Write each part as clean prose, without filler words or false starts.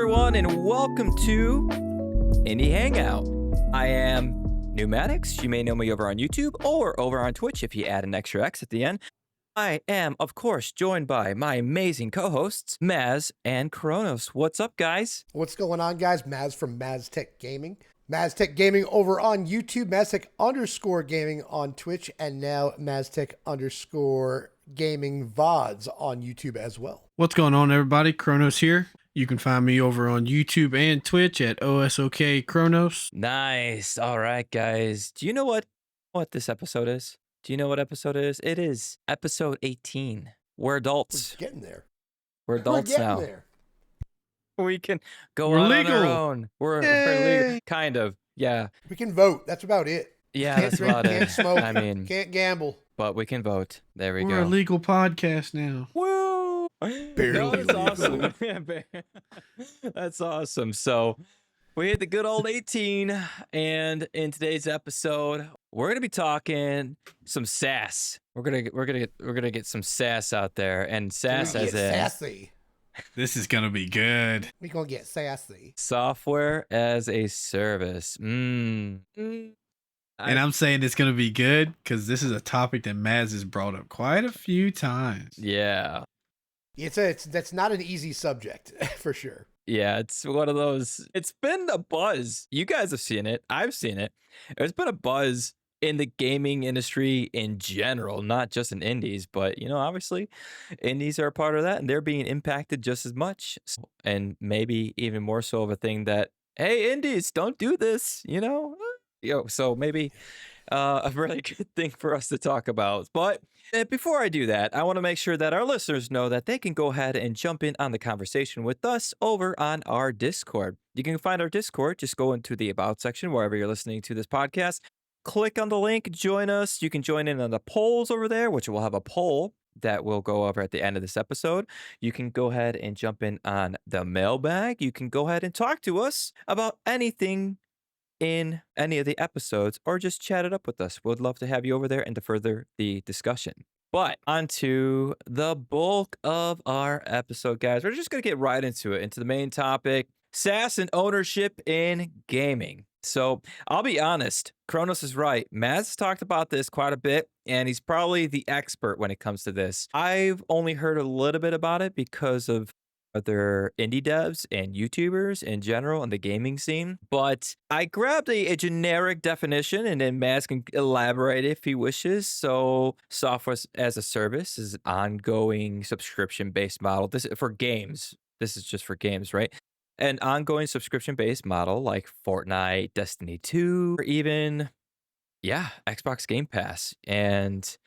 everyone, and welcome to Indie Hangout. I am Neumatix. You may know me over on YouTube or over on Twitch if you add an extra X at the end. I am, of course, joined by my amazing co-hosts, Maz and Kronos. What's up, guys? What's going on, guys? Maz from MazTech Gaming. MazTech Gaming over on YouTube, MazTech_gaming on Twitch, and now MazTech_gaming VODs on YouTube as well. What's going on, everybody? Kronos here. You can find me over on YouTube and Twitch at OSOKKronos. Nice. All right, guys. Do you know what this episode is? Do you know what episode it is? It is episode 18. We're adults. We're getting there. We're adults now. There. We can go We're out legal. on our own. We're legal. Kind of. Yeah. We can vote. That's about it. Yeah, Can't that's drink, about it. can't smoke, I mean, can't gamble. but we can vote. There we We're a go. legal podcast now. Woo! Barely No, that's legal. awesome. Yeah, that's awesome. So we hit the good old 18, and in today's episode, we're gonna be talking some SaaS. We're gonna get some SaaS out there, and SaaS We as get in sassy. This is going to be good. We gonna get sassy. software as a service. And I'm saying it's going to be good because this is a topic that Maz has brought up quite a few times. Yeah. That's not an easy subject for sure. Yeah, it's one of those. It's been a buzz. You guys have seen it. I've seen it. It's been a buzz in the gaming industry in general, not just in indies, but obviously indies are a part of that, and they're being impacted just as much, and maybe even more so of a thing that, hey, indies, don't do this, so maybe a really good thing for us to talk about. But before I do that, I want to make sure that our listeners know that they can go ahead and jump in on the conversation with us over on our Discord. You can find our Discord. Just go into the About section wherever you're listening to this podcast. Click on the link, join us. You can join in on the polls over there, which will have a poll that will go over at the end of this episode. You can go ahead and jump in on the mailbag. You can go ahead and talk to us about anything in any of the episodes, or just chat it up with us. We'd love to have you over there and to further the discussion. But on to the bulk of our episode, guys. We're just going to get right into it, into the main topic, SaaS and ownership in gaming. So I'll be honest, Kronos is right. Maz talked about this quite a bit, and he's probably the expert when it comes to this. I've only heard a little bit about it because of other indie devs and YouTubers in general in the gaming scene. But I grabbed a generic definition, and then Maz can elaborate if he wishes. So software as a service is an ongoing subscription-based model. This is for games. This is just for games, right? An ongoing subscription-based model like Fortnite, Destiny 2, or even, Xbox Game Pass. And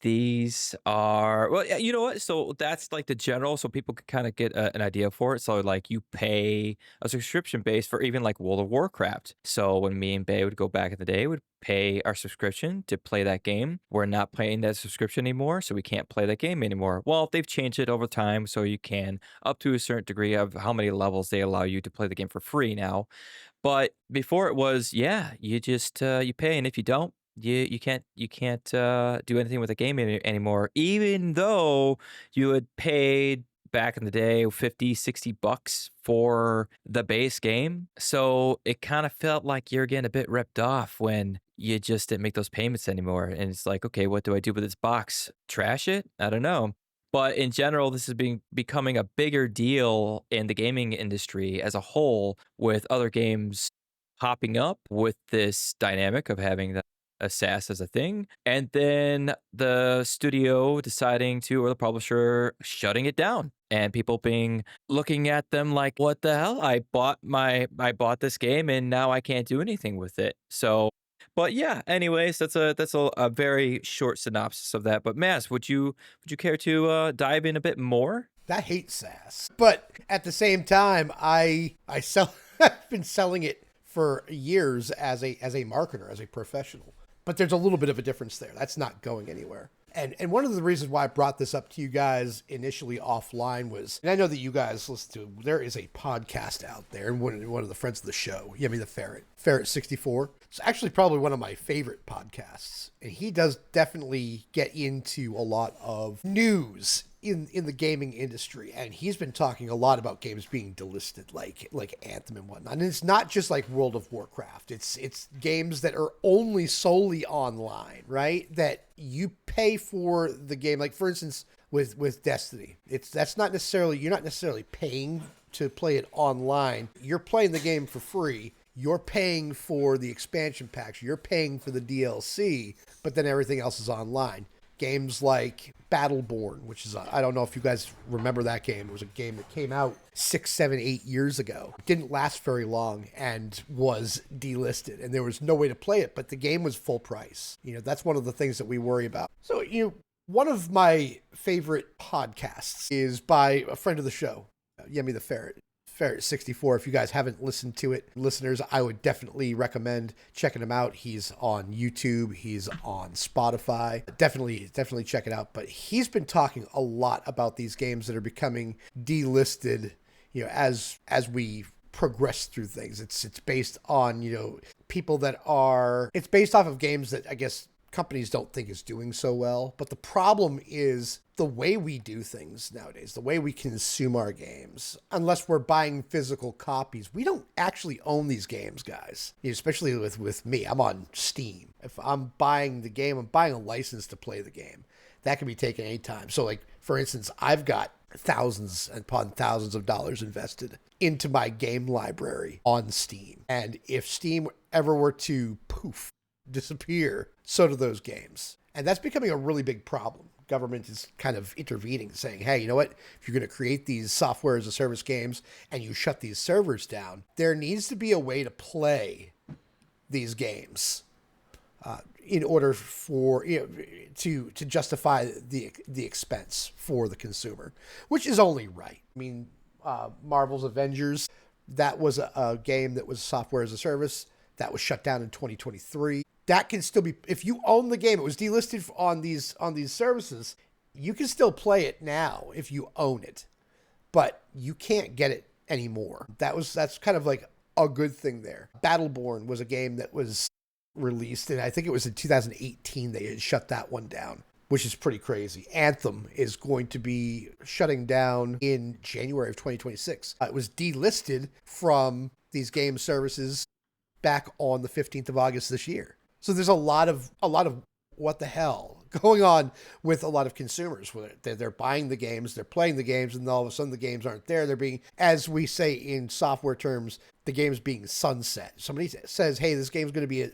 these are, well, you know what? So that's like the general, so people can kind of get an idea for it. So like you pay a subscription base for even like World of Warcraft. So when me and Bay would go back in the day, would pay our subscription to play that game. We're not paying that subscription anymore, so we can't play that game anymore. Well, they've changed it over time, so you can up to a certain degree of how many levels they allow you to play the game for free now. But before it was, you just you pay, and if you don't, you can't do anything with the game anymore, even though you had paid back in the day $50-$60 for the base game. So it kind of felt like you're getting a bit ripped off when you just didn't make those payments anymore. And it's like, okay, what do I do with this box? Trash it? I don't know. But in general, this is becoming a bigger deal in the gaming industry as a whole, with other games popping up with this dynamic of having a SaaS as a thing, and then the studio deciding to, or the publisher shutting it down, and people looking at them like, what the hell? I bought this game and now I can't do anything with it. So, but yeah, anyways, that's a very short synopsis of that. But Maz, would you care to dive in a bit more? I hate SaaS, but at the same time, I sell. I've been selling it for years as a marketer, as a professional. But there's a little bit of a difference there. That's not going anywhere. And one of the reasons why I brought this up to you guys initially offline was, and I know that you guys listen to, there is a podcast out there, and one of the friends of the show, the Ferret 64. It's actually probably one of my favorite podcasts. And he does definitely get into a lot of news in the gaming industry. And he's been talking a lot about games being delisted, like Anthem and whatnot. And it's not just like World of Warcraft. It's games that are only solely online, right? That you pay for the game. Like for instance, with Destiny, you're not necessarily paying to play it online. You're playing the game for free. You're paying for the expansion packs. You're paying for the DLC, but then everything else is online. Games like Battleborn, which is, I don't know if you guys remember that game. It was a game that came out 6, 7, 8 years ago. It didn't last very long and was delisted, and there was no way to play it, but the game was full price. That's one of the things that we worry about. So, one of my favorite podcasts is by a friend of the show, Yemi the Ferret 64. If you guys haven't listened to it, listeners, I would definitely recommend checking him out. He's on YouTube. He's on Spotify. Definitely check it out. But he's been talking a lot about these games that are becoming delisted, as we progress through things. It's based on, it's based off of games that I guess companies don't think is doing so well. But the problem is the way we do things nowadays, the way we consume our games, unless we're buying physical copies, we don't actually own these games, guys. Especially with me, I'm on Steam. If I'm buying the game, I'm buying a license to play the game. That can be taken anytime. So like, for instance, I've got thousands upon thousands of dollars invested into my game library on Steam. And if Steam ever were to disappear, so do those games. And that's becoming a really big problem. Government is kind of intervening, saying, hey, you know what? If you're going to create these software as a service games and you shut these servers down, there needs to be a way to play these games in order for to justify the expense for the consumer, which is only right. I mean, Marvel's Avengers, that was a game that was software as a service that was shut down in 2023. That can still be, if you own the game, it was delisted on these services, you can still play it now if you own it, but you can't get it anymore. That's kind of like a good thing there. Battleborn was a game that was released, and I think it was in 2018 they had shut that one down, which is pretty crazy. Anthem is going to be shutting down in January of 2026. It was delisted from these game services back on the 15th of August this year. So there's a lot of what the hell going on with a lot of consumers. They're buying the games, they're playing the games, and all of a sudden the games aren't there. They're being, as we say in software terms, the game's being sunset. Somebody says, hey, this game's going to be,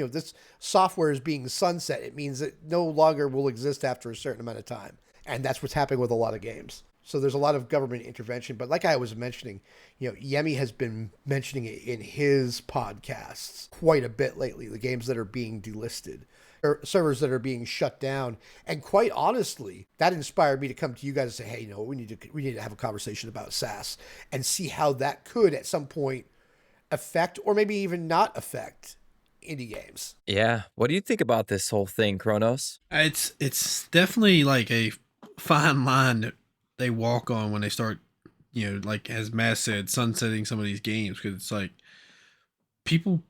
this software is being sunset. It means it no longer will exist after a certain amount of time. And that's what's happening with a lot of games. So there's a lot of government intervention. But like I was mentioning, Yemi has been mentioning it in his podcasts quite a bit lately, the games that are being delisted or servers that are being shut down. And quite honestly, that inspired me to come to you guys and say, hey, we need to have a conversation about SaaS and see how that could at some point affect or maybe even not affect indie games. Yeah. What do you think about this whole thing, Kronos? It's definitely like a fine line that they walk on when they start, like as Matt said, sunsetting some of these games, because it's like people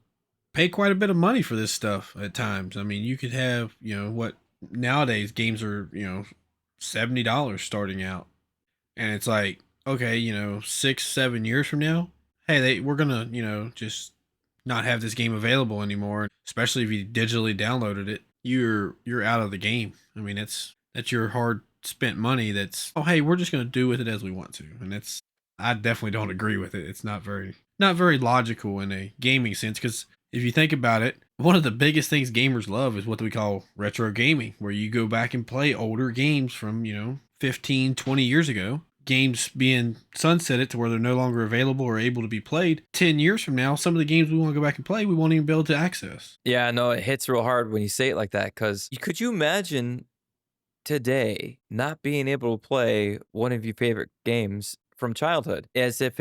pay quite a bit of money for this stuff at times. I mean, you could have, what nowadays games are, $70 starting out, and it's like, okay, 6, 7 years from now, hey, we're gonna, just not have this game available anymore. Especially if you digitally downloaded it, you're out of the game. I mean, that's your hard spent money. That's, oh, hey, we're just going to do with it as we want to. And I definitely don't agree with it. It's not very logical in a gaming sense, because if you think about it, one of the biggest things gamers love is what we call retro gaming, where you go back and play older games from, 15, 20 years ago. Games being sunsetted to where they're no longer available or able to be played. 10 years from now, some of the games we want to go back and play, we won't even be able to access. Yeah, no, it hits real hard when you say it like that, because could you imagine today not being able to play one of your favorite games from childhood, as if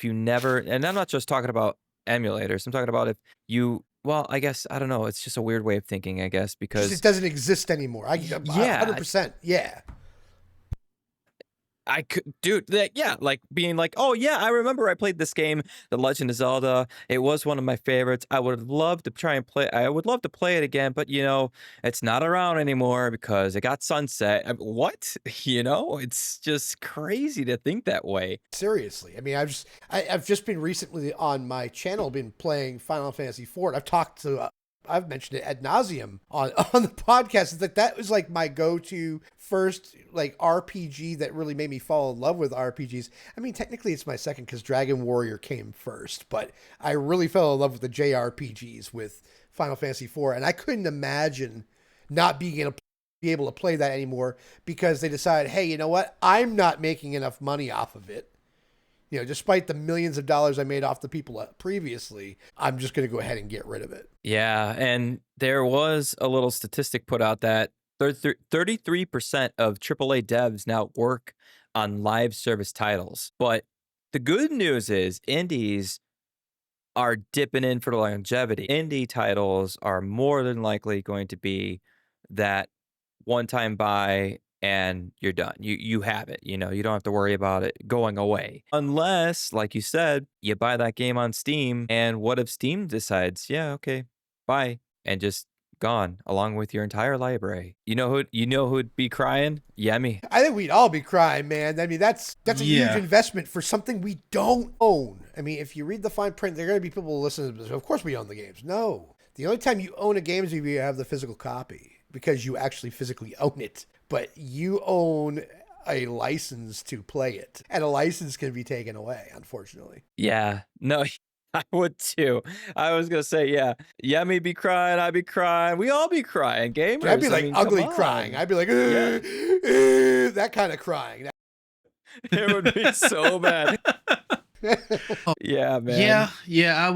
you never, and I'm not just talking about emulators, I'm talking about if you, well, I guess, I don't know, it's just a weird way of thinking, I guess, because it doesn't exist anymore. 100%. Yeah. I could, dude, that, yeah, like being like, oh yeah, I remember I played this game, The Legend of Zelda. It was one of my favorites. I would love to try and play. I would love to play it again, but it's not around anymore because it got sunset. What? It's just crazy to think that way. Seriously. I mean, I've just been recently on my channel been playing Final Fantasy IV. And I've mentioned it ad nauseum on the podcast. It's like that was like my go-to first like RPG that really made me fall in love with RPGs. I mean, technically it's my second because Dragon Warrior came first, but I really fell in love with the JRPGs with Final Fantasy IV, and I couldn't imagine not being able to play that anymore because they decided, hey, you know what? I'm not making enough money off of it. Despite the millions of dollars I made off the people previously, I'm just going to go ahead and get rid of it. Yeah, and there was a little statistic put out that 33% of AAA devs now work on live service titles. But the good news is indies are dipping in for the longevity. Indie titles are more than likely going to be that one-time buy and you're done. You have it. You don't have to worry about it going away. Unless, like you said, you buy that game on Steam, and what if Steam decides, yeah, okay, bye, and just gone along with your entire library? Who'd be crying? Yemi. I think we'd all be crying, man. I mean, that's a huge Yeah. investment for something we don't own. I mean, if you read the fine print, there are going to be people listening to this. Of course we own the games. No. The only time you own a game is if you have the physical copy because you actually physically own it. But you own a license to play it. And a license can be taken away, unfortunately. Yeah. No, I would too. I was gonna say, yeah. Yemi be crying, I'd be crying, we all be crying. Gamers. I'd be I like mean, ugly come crying. on. I'd be like, Yeah. that kind of crying. It would be so bad. Yeah, man. Yeah,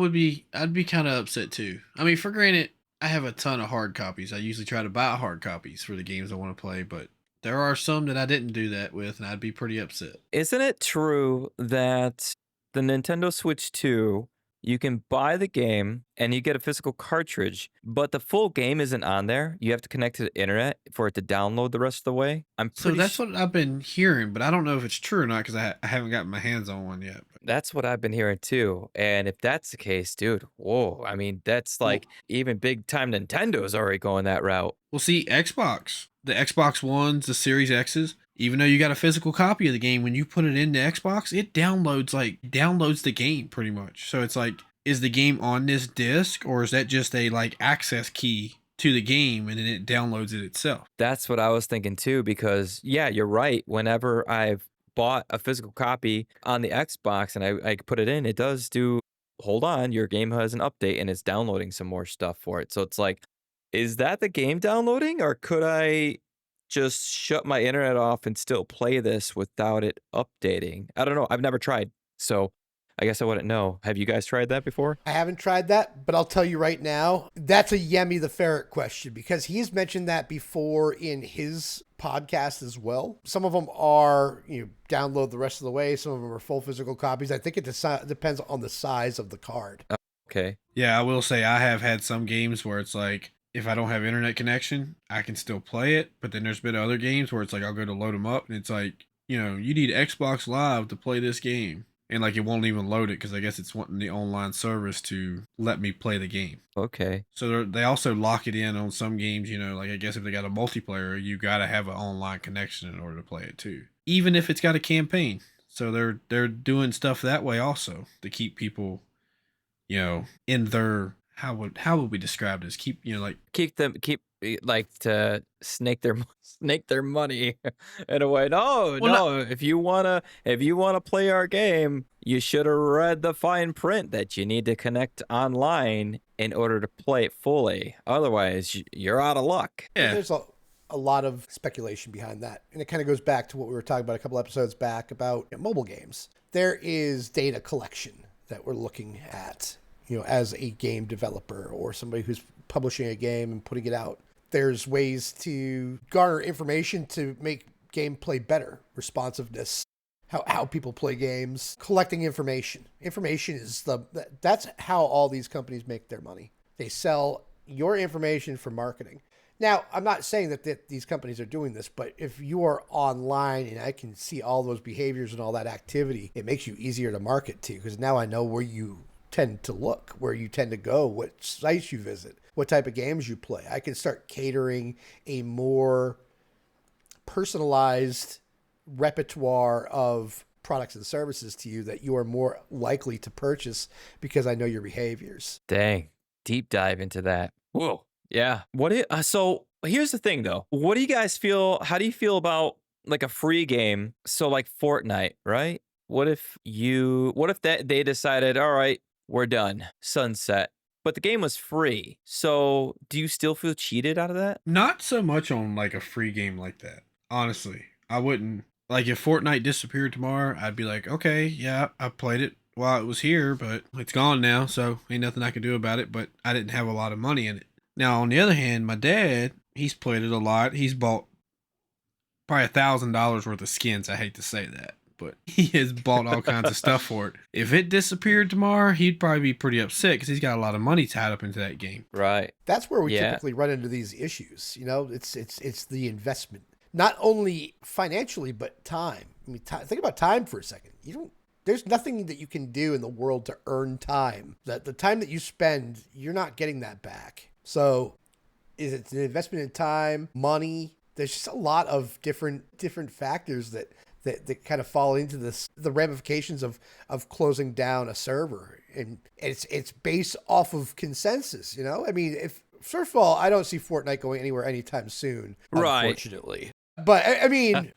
I'd be kind of upset too. I mean, for granted, I have a ton of hard copies. I usually try to buy hard copies for the games I want to play, but there are some that I didn't do that with, and I'd be pretty upset. Isn't it true that the Nintendo Switch 2, you can buy the game and you get a physical cartridge, but the full game isn't on there? You have to connect to the internet for it to download the rest of the way? I'm So pretty that's what I've been hearing, but I don't know if it's true or not because I haven't gotten my hands on one yet. That's what I've been hearing too. And if that's the case, dude, whoa. I mean, that's Well, like even big time Nintendo's already going that route. Well, see, the Xbox Ones, the Series X's, even though you got a physical copy of the game, when you put it into Xbox, it downloads the game pretty much. So it's like, is the game on this disc, or is that just a like access key to the game and then it downloads it itself? That's what I was thinking too, because yeah, you're right. Whenever I've bought a physical copy on the Xbox and I put it in, it does do, hold on, your game has an update and it's downloading some more stuff for it. So it's like, is that the game downloading, or could I just shut my internet off and still play this without it updating? I don't know. I've never tried. So I guess I wouldn't know. Have you guys tried that before? I haven't tried that, but I'll tell you right now, that's a Yemi the Ferret question because he's mentioned that before in his podcast as well. Some of them are, download the rest of the way. Some of them are full physical copies. I think it depends on the size of the card. Okay. Yeah, I will say I have had some games where it's like, if I don't have internet connection, I can still play it. But then there's been other games where it's like, I'll go to load them up and it's like, you need Xbox Live to play this game. And like, it won't even load it because I guess it's wanting the online service to let me play the game. Okay. So they also lock it in on some games, like I guess if they got a multiplayer, you got to have an online connection in order to play it too. Even if it's got a campaign. So they're doing stuff that way also to keep people, in their, how would we describe this? Keep to snake their money in a way. No, Well, If you wanna play our game, you should have read the fine print that you need to connect online in order to play it fully. Otherwise, you're out of luck. Yeah. There's a lot of speculation behind that. And it kind of goes back to what we were talking about a couple episodes back about mobile games. There is data collection that we're looking at, as a game developer or somebody who's publishing a game and putting it out. There's ways to garner information to make gameplay better, responsiveness, how people play games, collecting information. Information is that's how all these companies make their money. They sell your information for marketing. Now, I'm not saying that these companies are doing this, but if you are online and I can see all those behaviors and all that activity, it makes you easier to market to, because now I know where you tend to look, where you tend to go, what sites you visit, what type of games you play. I can start catering a more personalized repertoire of products and services to you that you are more likely to purchase because I know your behaviors. Dang, deep dive into that. Whoa. Yeah. So here's the thing though. What do you guys feel? How do you feel about like a free game? So like Fortnite, right? What if that they decided, all right, we're done, sunset, but the game was free. So do you still feel cheated out of that? Not so much on like a free game like that. Honestly, I wouldn't. Like if Fortnite disappeared tomorrow, I'd be like, okay, yeah, I played it while it was here, but it's gone now, so ain't nothing I can do about it. But I didn't have a lot of money in it. Now, on the other hand, my dad, he's played it a lot. He's bought probably $1,000 worth of skins. I hate to say that, but he has bought all kinds of stuff for it. If it disappeared tomorrow, he'd probably be pretty upset because he's got a lot of money tied up into that game. Right. That's where we Yeah. typically run into these issues. You know, it's the investment, not only financially but time. I mean, think about time for a second. There's nothing that you can do in the world to earn time. That the time that you spend, you're not getting that back. So, is it an investment in time, money? There's just a lot of different factors that kind of fall into the ramifications of closing down a server, and it's based off of consensus. You know, I mean, if first of all, I don't see Fortnite going anywhere anytime soon, Right. unfortunately. But I mean,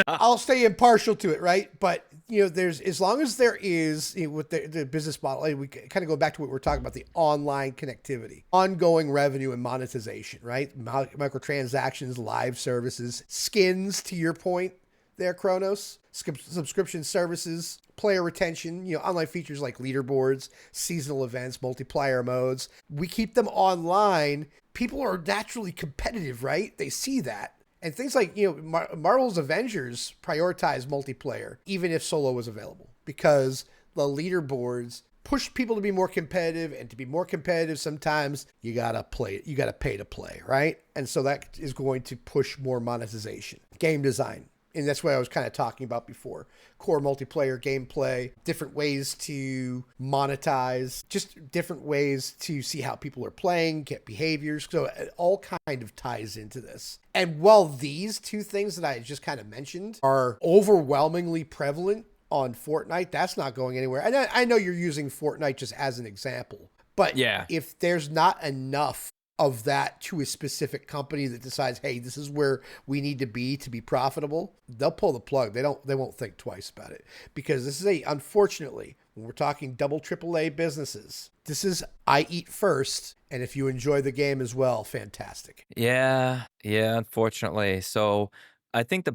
I'll stay impartial to it, right? But you know, there's as long as there is, you know, with the business model, we kind of go back to what we're talking about, the online connectivity, ongoing revenue and monetization, right? Microtransactions, live services, skins, to your point there, Kronos, subscription services, player retention, you know, online features like leaderboards, seasonal events, multiplayer modes. We keep them online. People are naturally competitive, right? They see that. And things like, you know, Marvel's Avengers prioritize multiplayer, even if solo was available, because the leaderboards push people to be more competitive, and to be more competitive, sometimes you gotta pay to play, right? And so that is going to push more monetization. Game design. And that's what I was kind of talking about before. Core multiplayer gameplay, different ways to monetize, just different ways to see how people are playing, get behaviors. So it all kind of ties into this. And while these two things that I just kind of mentioned are overwhelmingly prevalent on Fortnite, that's not going anywhere. And I know you're using Fortnite just as an example, but Yeah. if there's not enough of that to a specific company that decides, hey, this is where we need to be profitable, they'll pull the plug. They won't think twice about it, because this is unfortunately, when we're talking double AAA businesses, this is I eat first, and if you enjoy the game as well, fantastic. Yeah, unfortunately. So I think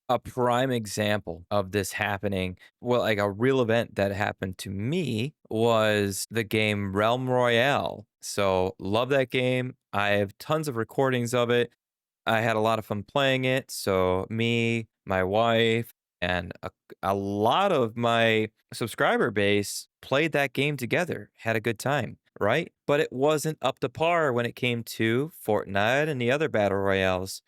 a prime example of this happening, well, like a real event that happened to me, was the game Realm Royale. So love that game. I have tons of recordings of it. I had a lot of fun playing it. So me, my wife, and a lot of my subscriber base played that game together, had a good time, right? But it wasn't up to par when it came to Fortnite and the other battle royales.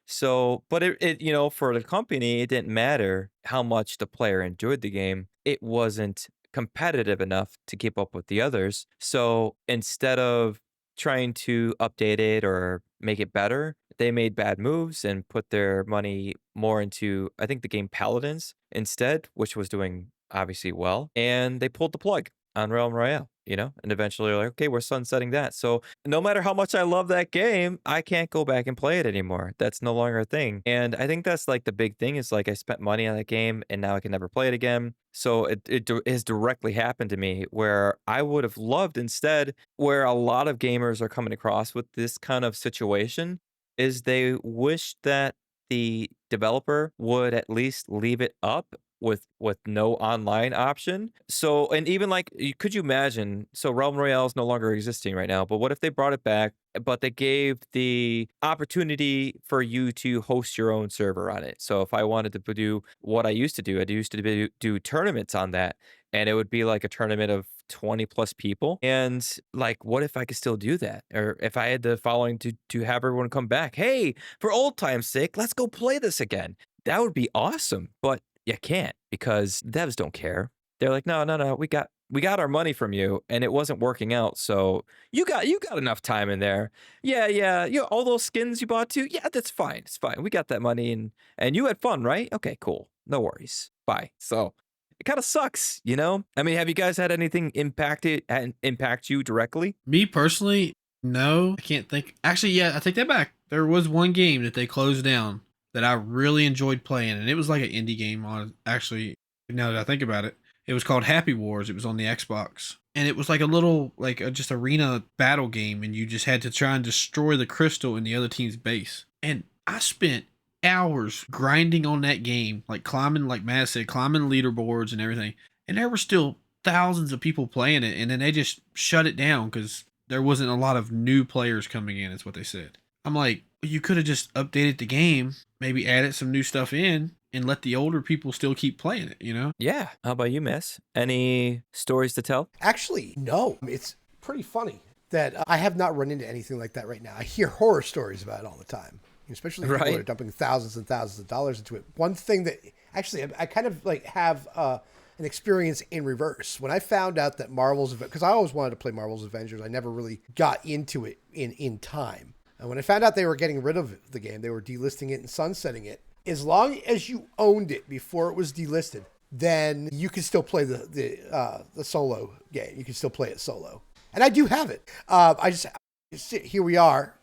So, but you know, for the company, it didn't matter how much the player enjoyed the game. It wasn't competitive enough to keep up with the others. So instead of trying to update it or make it better, they made bad moves and put their money more into, I think, the game Paladins instead, which was doing obviously well. And they pulled the plug on Realm Royale, you know, and eventually like, okay, we're sunsetting that. So no matter how much I love that game, I can't go back and play it anymore. That's no longer a thing. And I think that's like the big thing is like I spent money on that game and now I can never play it again. So it has directly happened to me where I would have loved instead, where a lot of gamers are coming across with this kind of situation, is they wish that the developer would at least leave it up with no online option. So, and even like, could you imagine? So, Realm Royale is no longer existing right now, but what if they brought it back, but they gave the opportunity for you to host your own server on it? So, if I wanted to do what I used to do, do tournaments on that, and it would be like a tournament of 20 plus people. And like, what if I could still do that? Or if I had the following to have everyone come back, hey, for old time's sake, let's go play this again. That would be awesome. But you can't because devs don't care. They're like, no, no, no, we got our money from you and it wasn't working out. So you got enough time in there. Yeah, yeah. All those skins you bought too. Yeah, that's fine. It's fine. We got that money and you had fun, right? Okay, cool. No worries. Bye. So it kind of sucks, you know? I mean, have you guys had anything impact you directly? Me personally, no, I can't think. Actually, yeah, I take that back. There was one game that they closed down that I really enjoyed playing, and it was like an indie game. On actually, now that I think about it, it was called Happy Wars. It was on the Xbox, and it was like a little like a, just arena battle game, and you just had to try and destroy the crystal in the other team's base. And I spent hours grinding on that game, like climbing, like Matt said, climbing leaderboards and everything. And there were still thousands of people playing it, and then they just shut it down because there wasn't a lot of new players coming in, is what they said. I'm like, you could have just updated the game, maybe added some new stuff in, and let the older people still keep playing it, you know? Yeah. How about you, Miss? Any stories to tell? Actually, no. It's pretty funny that I have not run into anything like that right now. I hear horror stories about it all the time, especially people that are dumping thousands and thousands of dollars into it. One thing that actually I kind of like have an experience in reverse. When I found out that because I always wanted to play Marvel's Avengers, I never really got into it in time. And when I found out they were getting rid of the game, they were delisting it and sunsetting it. As long as you owned it before it was delisted, then you could still play the solo game. You can still play it solo. And I do have it. Here we are,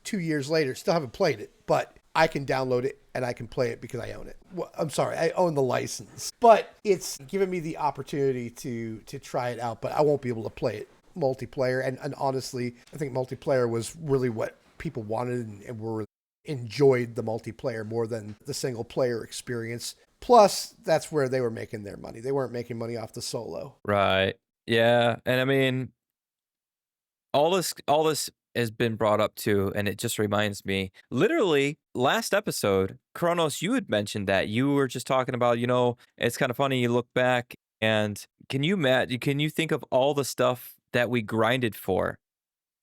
2 years later, still haven't played it, but I can download it and I can play it because I own it. Well, I'm sorry, I own the license, but it's given me the opportunity to try it out, but I won't be able to play it multiplayer. And honestly, I think multiplayer was really what people wanted and were enjoyed the multiplayer more than the single player experience. Plus, that's where they were making their money. They weren't making money off the solo. Right. Yeah. And I mean, all this has been brought up too, and it just reminds me. Literally, last episode, Kronos, you had mentioned that you were just talking about, it's kind of funny. You look back, and can you think of all the stuff that we grinded for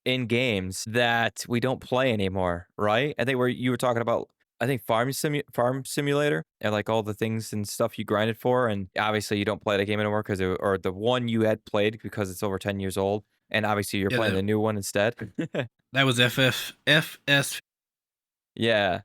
in games that we don't play anymore, right? I think you were talking about, I think Farm Simulator and like all the things and stuff you grinded for, and obviously you don't play that game anymore or the one you had played because it's over 10 years old, and obviously you're playing the new one instead. That was FS. Yeah.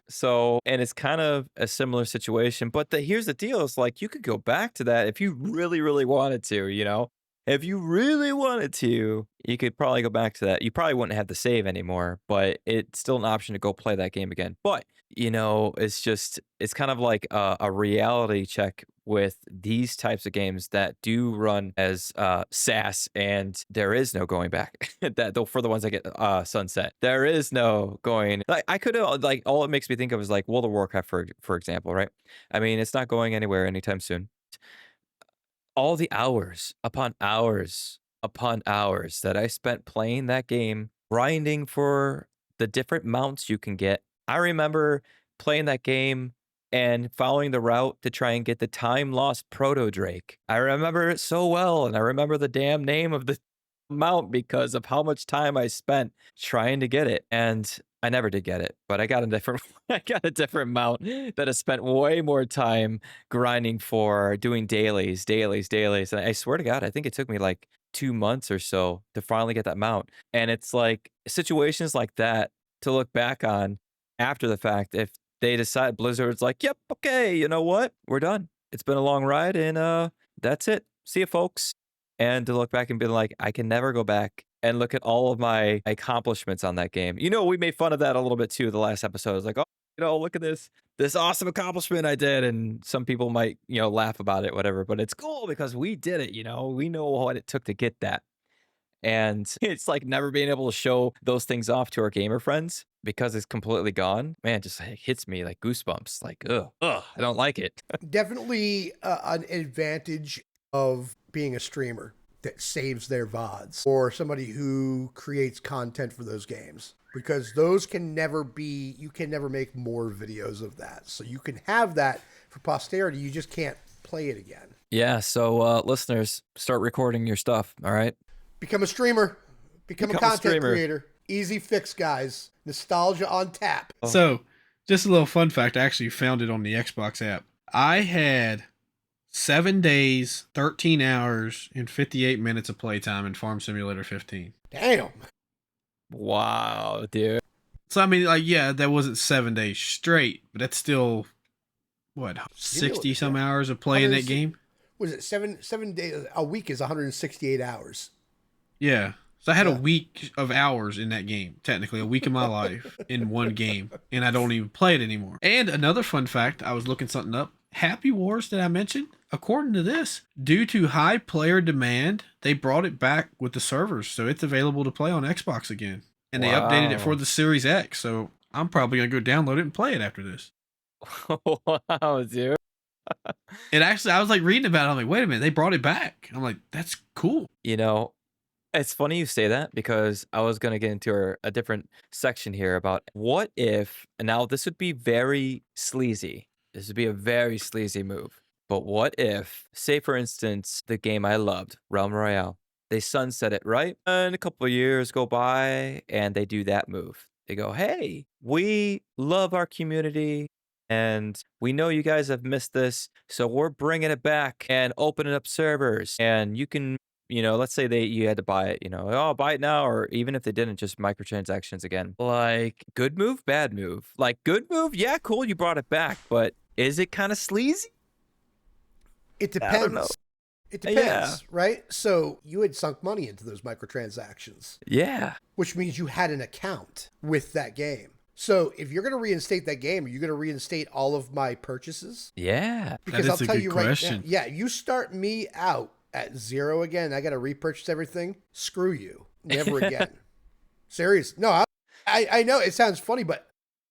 So, and it's kind of a similar situation, but here's the deal: is like you could go back to that if you really, really wanted to. If you really wanted to, you could probably go back to that. You probably wouldn't have to save anymore, but it's still an option to go play that game again. But, it's kind of like a reality check with these types of games that do run as SaaS, and there is no going back. That though for the ones that get sunset, there is no going. Like I could like all it makes me think of is like World of Warcraft for example, right? I mean, it's not going anywhere anytime soon. All the hours upon hours that I spent playing that game, grinding for the different mounts you can get. I remember playing that game and following the route to try and get the time lost proto Drake. I remember it so well, and I remember the damn name of the mount because of how much time I spent trying to get it. And I never did get it, but I got a different I got a different mount that I spent way more time grinding for, doing dailies. And I swear to God, I think it took me like 2 months or so to finally get that mount. And it's like situations like that to look back on after the fact. If they decide Blizzard's like, yep, okay, you know what? We're done. It's been a long ride, and that's it. See you, folks. And to look back and be like, I can never go back and look at all of my accomplishments on that game. We made fun of that a little bit too. The last episode was like, oh, look at this awesome accomplishment I did. And some people might, laugh about it, whatever, but it's cool because we did it, we know what it took to get that. And it's like never being able to show those things off to our gamer friends because it's completely gone. Man, it just like hits me like goosebumps. Like, ugh, I don't like it. Definitely an advantage of being a streamer that saves their VODs or somebody who creates content for those games, because those you can never make more videos of that. So you can have that for posterity. You just can't play it again. Yeah. So, listeners, start recording your stuff. All right. Become a streamer. Become a Become a content streamer. creator. Easy fix, guys. Nostalgia on tap. Oh. So, just a little fun fact. I actually found it on the Xbox app. I had 7 days, 13 hours, and 58 minutes of playtime in Farm Simulator 15. Damn. Wow, dude. So, I mean, like, yeah, that wasn't 7 days straight, but that's still, what, 60 some hours of playing that game? Was it 7 days? A week is 168 hours. Yeah. So I had a Yeah. week of hours in that game, technically a week of my life in one game, and I don't even play it anymore. And another fun fact, I was looking something up. Happy Wars that I mentioned, according to this, due to high player demand, they brought it back with the servers, so it's available to play on Xbox again. And they updated it for Wow. the Series X, so I'm probably going to go download it and play it after this. Wow, dude. And actually, I was like reading about it, I'm like, wait a minute, they brought it back. I'm like, that's cool. You know, it's funny you say that because I was going to get into a different section here about what if, now this would be very sleazy. This would be a very sleazy move. But what if, say for instance, the game I loved, Realm Royale, they sunset it, right? And a couple of years go by and they do that move. They go, hey, we love our community and we know you guys have missed this. So we're bringing it back and opening up servers and you can, let's say you had to buy it, oh, buy it now, or even if they didn't, just microtransactions again. Like, good move, bad move. Like, good move, yeah, cool, you brought it back, but is it kind of sleazy? It I don't know. depends. It depends, Yeah. right? So you had sunk money into those microtransactions, Yeah. which means you had an account with that game. So if you're going to reinstate that game, are you going to reinstate all of my purchases? Yeah. Because is I'll a tell good you right now, question. yeah, you start me out at 0 again, I got to repurchase everything. Screw you. Never again. Serious. No, I know it sounds funny, but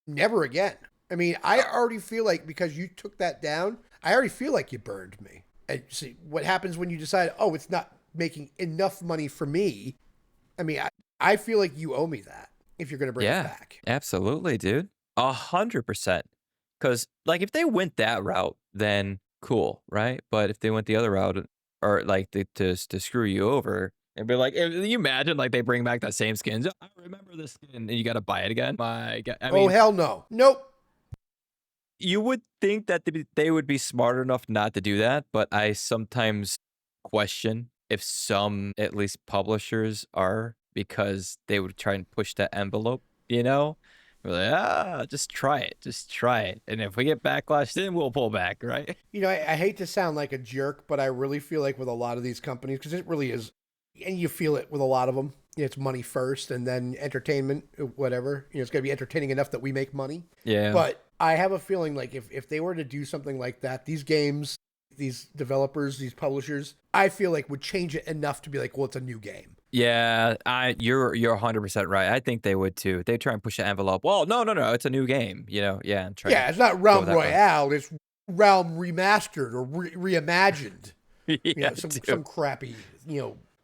never again. I mean, I already feel like because you took that down, I already feel like you burned me. And see what happens when you decide, oh, it's not making enough money for me. I mean, I feel like you owe me that if you're going to bring it Yeah. back. Absolutely, dude. 100%. Because, like, if they went that route, then cool, right? But if they went the other route, or like to screw you over, and be like, you imagine like they bring back that same skins. I remember this skin, and you got to buy it again. My God, I Oh, mean, hell no. Nope. you would think that they would be smart enough not to do that, but I sometimes question if some, at least publishers, are because they would try and push that envelope, We're like, just try it. Just try it. And if we get backlash, then we'll pull back, right? You know, I hate to sound like a jerk, but I really feel like with a lot of these companies, because it really is, and you feel it with a lot of them, it's money first and then entertainment, whatever. It's going to be entertaining enough that we make money. Yeah. But I have a feeling like if they were to do something like that, these games, these developers, these publishers, I feel like would change it enough to be like, well, it's a new game. Yeah, you're 100% right. I think they would too. They try and push the envelope. Well, no, it's a new game, Yeah, and try. Yeah, it's not Realm that way. Royale. It's Realm Remastered or reimagined. Yeah, some crappy,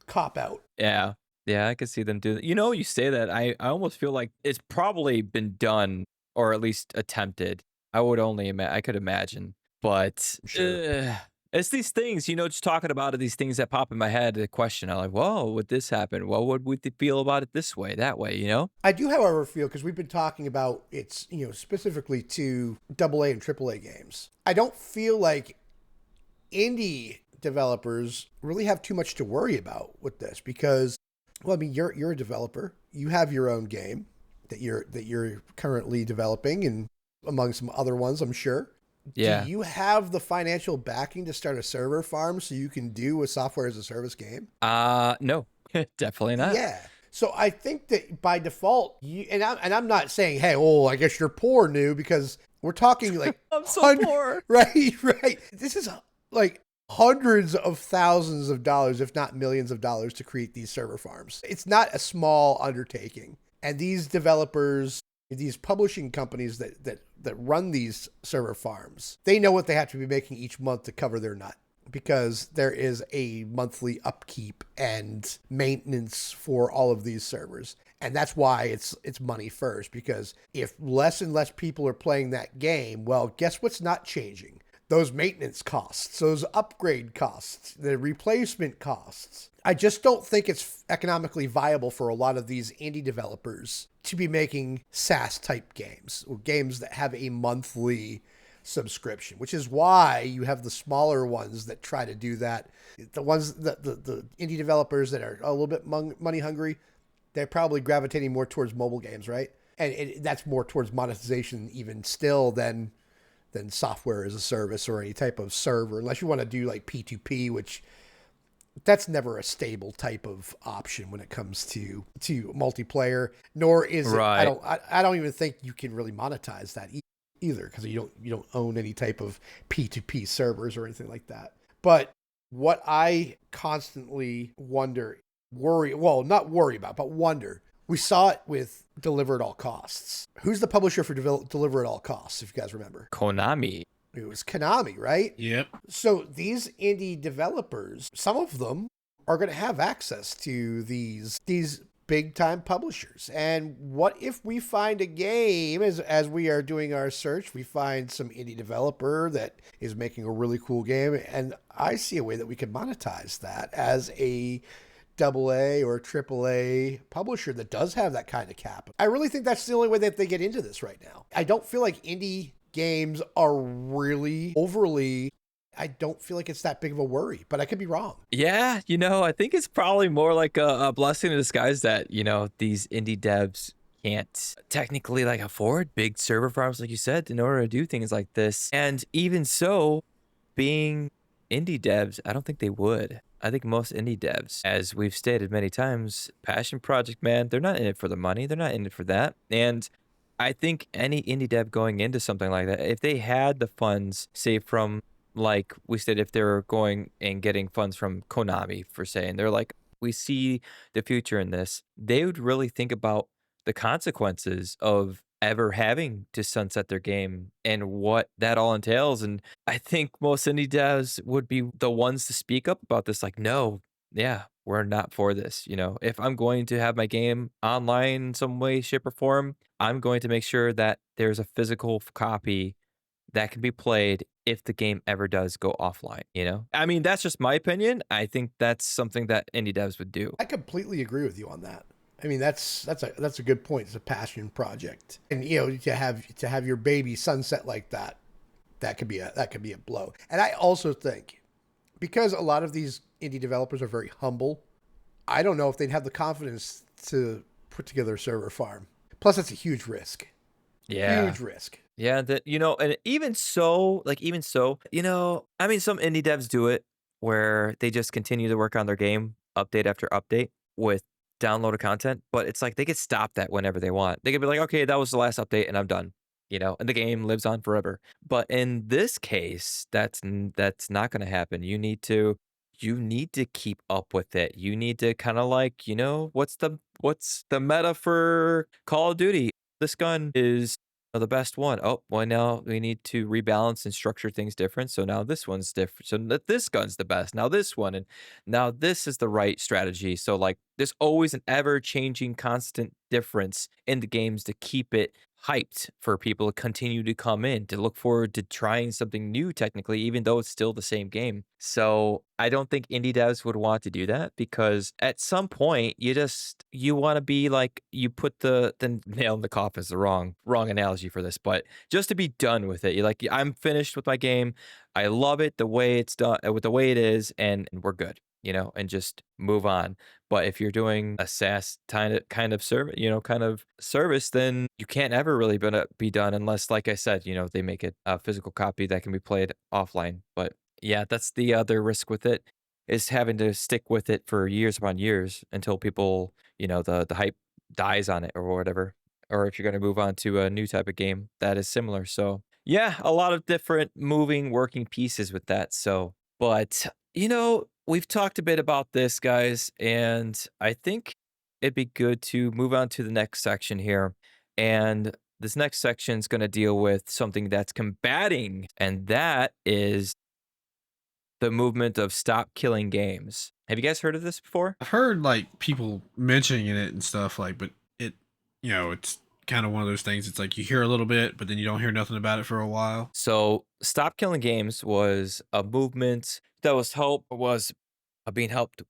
cop out. yeah, I could see them do that. You say that. I almost feel like it's probably been done or at least attempted. I could imagine, but Sure. it's these things, just talking about it, these things that pop in my head. The question, I'm like, whoa, would this happen? Well, would we feel about it this way, that way? I do, however, feel, because we've been talking about it's, specifically to AA and AAA games. I don't feel like indie developers really have too much to worry about with this because, well, I mean, you're a developer. You have your own game that you're currently developing, and among some other ones, I'm sure. Yeah. Do you have the financial backing to start a server farm so you can do a software as a service game? No, definitely not. Yeah. So I think that by default, I'm not saying, hey, oh, I guess you're poor, new, because we're talking like I'm so poor. Right. This is like hundreds of thousands of dollars, if not millions of dollars, to create these server farms. It's not a small undertaking. And these developers, these publishing companies that run these server farms, they know what they have to be making each month to cover their nut, because there is a monthly upkeep and maintenance for all of these servers. And that's why it's money first, because if less and less people are playing that game, well, guess what's not changing? those maintenance costs, those upgrade costs, the replacement costs. I just don't think it's economically viable for a lot of these indie developers to be making SaaS type games, or games that have a monthly subscription, which is why you have the smaller ones that try to do that. The ones that the indie developers that are a little bit money hungry, they're probably gravitating more towards mobile games, right? And that's more towards monetization even still than software as a service or any type of server, unless you want to do like P2P, which that's never a stable type of option when it comes to multiplayer. Nor is it. Right. I don't even think you can really monetize that either, because you don't own any type of P2P servers or anything like that. But what I constantly not worry about, but wonder. We saw it with Deliver at All Costs. Who's the publisher for Deliver at All Costs, if you guys remember? Konami. It was Konami, right? Yep. So these indie developers, some of them are going to have access to these big time publishers. And what if we find a game, as we are doing our search, we find some indie developer that is making a really cool game, and I see a way that we can monetize that as a AA or AAA publisher that does have that kind of cap. I really think that's the only way that they get into this right now. I don't feel like indie games are really overly, I don't feel like it's that big of a worry, but I could be wrong. Yeah, I think it's probably more like a blessing in disguise that, these indie devs can't technically like afford big server farms, like you said, in order to do things like this. And even so, being indie devs, I don't think they would. I think most indie devs, as we've stated many times, passion project, man, they're not in it for the money. They're not in it for that. And I think any indie dev going into something like that, if they had the funds, say from, like we said, if they're going and getting funds from Konami, for saying, they're like, we see the future in this, they would really think about the consequences of ever having to sunset their game and what that all entails. And I think most indie devs would be the ones to speak up about this, like, no, yeah, we're not for this. If I'm going to have my game online in some way, shape, or form, I'm going to make sure that there's a physical copy that can be played if the game ever does go offline. I mean, that's just my opinion. I think that's something that indie devs would do. I completely agree with you on that. I mean, that's a good point. It's a passion project, and to have your baby sunset like that could be a blow. And I also think, because a lot of these indie developers are very humble, I don't know if they'd have the confidence to put together a server farm. Plus, it's a huge risk. Yeah. Huge risk. Yeah, and even so, I mean, some indie devs do it where they just continue to work on their game update after update with downloaded content, but it's like they could stop that whenever they want. They could be like, okay, that was the last update and I'm done, and the game lives on forever. But in this case, that's not going to happen. You need to keep up with it. You need to kind of like, what's the meta for Call of Duty? This gun is the best one. Oh, well, now we need to rebalance and structure things different. So now this one's different. So this gun's the best. Now this one, and now this is the right strategy. So like, there's always an ever changing, constant difference in the games to keep it hyped for people to continue to come in, to look forward to trying something new, technically, even though it's still the same game. So I don't think indie devs would want to do that, because at some point you want to be like, you put the nail in the coffin is the wrong analogy for this, but just to be done with it. You're like, I'm finished with my game. I love it the way it's done, with the way it is, and we're good. And just move on. But if you're doing a SaaS kind of service, then you can't ever really be done unless, like I said, they make it a physical copy that can be played offline. But yeah, that's the other risk with it, is having to stick with it for years upon years until people, the hype dies on it or whatever. Or if you're going to move on to a new type of game that is similar. So yeah, a lot of different working pieces with that. So, but we've talked a bit about this, guys, and I think it'd be good to move on to the next section here. And this next section is going to deal with something that's combating, and that is the movement of stop killing games. Have you guys heard of this before? I've heard like people mentioning it and stuff like, but it's kind of one of those things. It's like you hear a little bit, but then you don't hear nothing about it for a while. So Stop Killing Games was a movement that was being helped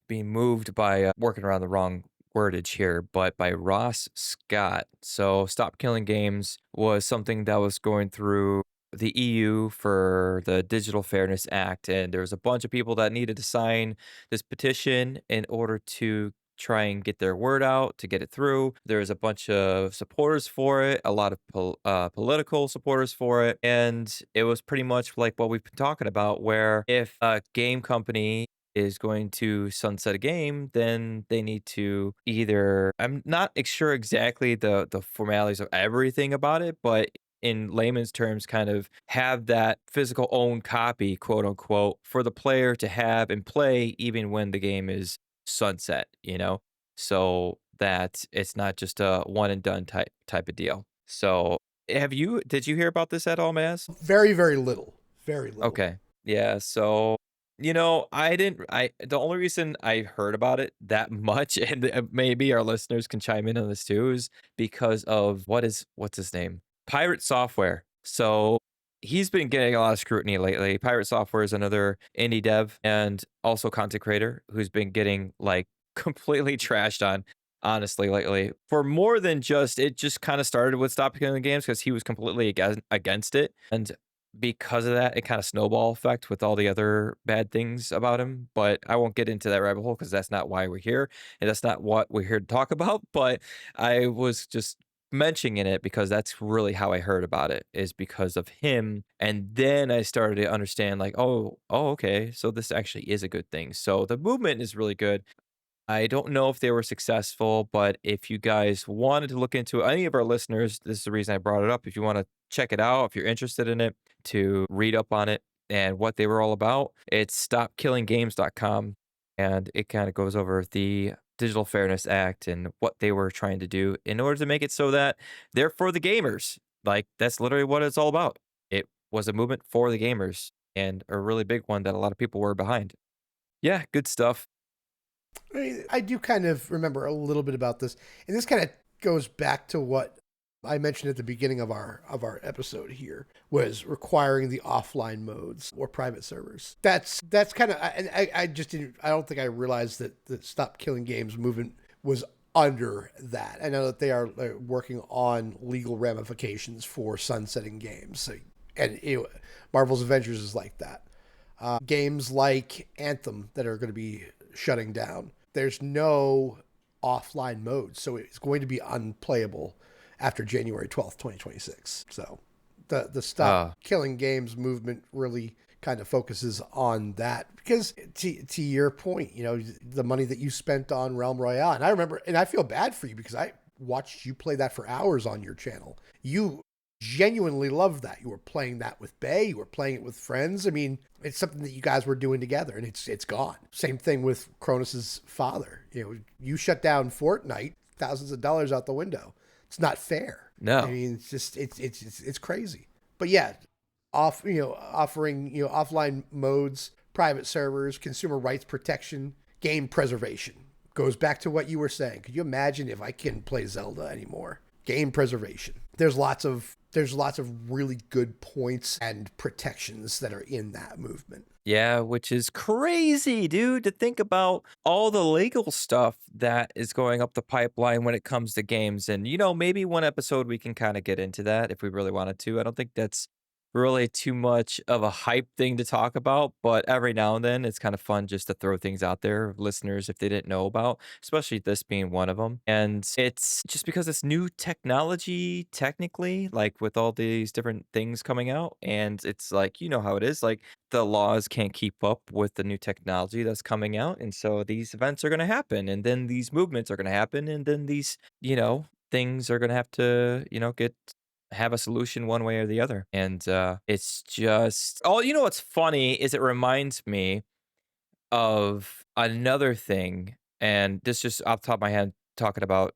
being moved by working around the wrong wordage here, but by Ross Scott. So Stop Killing Games was something that was going through the EU for the Digital Fairness Act, and there was a bunch of people that needed to sign this petition in order to try and get their word out to get it through. There was a bunch of supporters for it, a lot of political supporters for it, and it was pretty much like what we've been talking about, where if a game company is going to sunset a game, then they need to either, I'm not sure exactly the formalities of everything about it, but in layman's terms, kind of have that physical owned copy, quote unquote, for the player to have and play even when the game is sunset, so that it's not just a one and done type of deal. So did you hear about this at all, Maz? Very, very little. Very little. Okay. Yeah, so the only reason I heard about it that much, and maybe our listeners can chime in on this too, is because of what's his name? Pirate Software. So he's been getting a lot of scrutiny lately. Pirate Software is another indie dev and also content creator who's been getting like completely trashed on, honestly, lately, for more than just it just kind of started with Stop Killing Games because he was completely against it. And because of that, it kind of snowball effect with all the other bad things about him. But I won't get into that rabbit hole because that's not why we're here. And that's not what we're here to talk about. But I was just mentioning it because that's really how I heard about it, is because of him. And then I started to understand, like, oh, okay. So this actually is a good thing. So the movement is really good. I don't know if they were successful, but if you guys wanted to look into it, any of our listeners, this is the reason I brought it up. If you want to check it out, if you're interested in it, to read up on it and what they were all about, it's stopkillinggames.com. And it kind of goes over the Digital Fairness Act and what they were trying to do in order to make it so that they're for the gamers. Like, that's literally what it's all about. It was a movement for the gamers and a really big one that a lot of people were behind. Yeah, good stuff. I do kind of remember a little bit about this, and this kind of goes back to what I mentioned at the beginning of our episode here, was requiring the offline modes or private servers. That's kind of, and I just didn't, I don't think I realized that the Stop Killing Games movement was under that. I know that they are working on legal ramifications for sunsetting games, and Marvel's Avengers is like that. Games like Anthem that are going to be shutting down, there's no offline mode, so it's going to be unplayable after January 12th, 2026. So the Stop Killing Games movement really kind of focuses on that, because to your point, the money that you spent on Realm Royale, and I remember, and I feel bad for you because I watched you play that for hours on your channel. You genuinely loved that. You were playing that with Bay, you were playing it with friends. I mean, it's something that you guys were doing together, and it's gone. Same thing with Kronos' father. You shut down Fortnite, thousands of dollars out the window. It's not fair. No. I mean, it's just it's crazy. But yeah, offering offline modes, private servers, consumer rights protection, game preservation, goes back to what you were saying. Could you imagine if I couldn't play Zelda anymore? Game preservation. There's lots of really good points and protections that are in that movement. Yeah, which is crazy, dude, to think about all the legal stuff that is going up the pipeline when it comes to games. And, maybe one episode we can kind of get into that if we really wanted to. I don't think that's really too much of a hype thing to talk about, but every now and then it's kind of fun just to throw things out there, listeners, if they didn't know about, especially this being one of them. And it's just because it's new technology, technically, like with all these different things coming out. And it's like, how it is, like the laws can't keep up with the new technology that's coming out. And so these events are going to happen, and then these movements are going to happen, and then these, things are going to have to, have a solution one way or the other. And it's just, what's funny is it reminds me of another thing, and this just off the top of my head, talking about,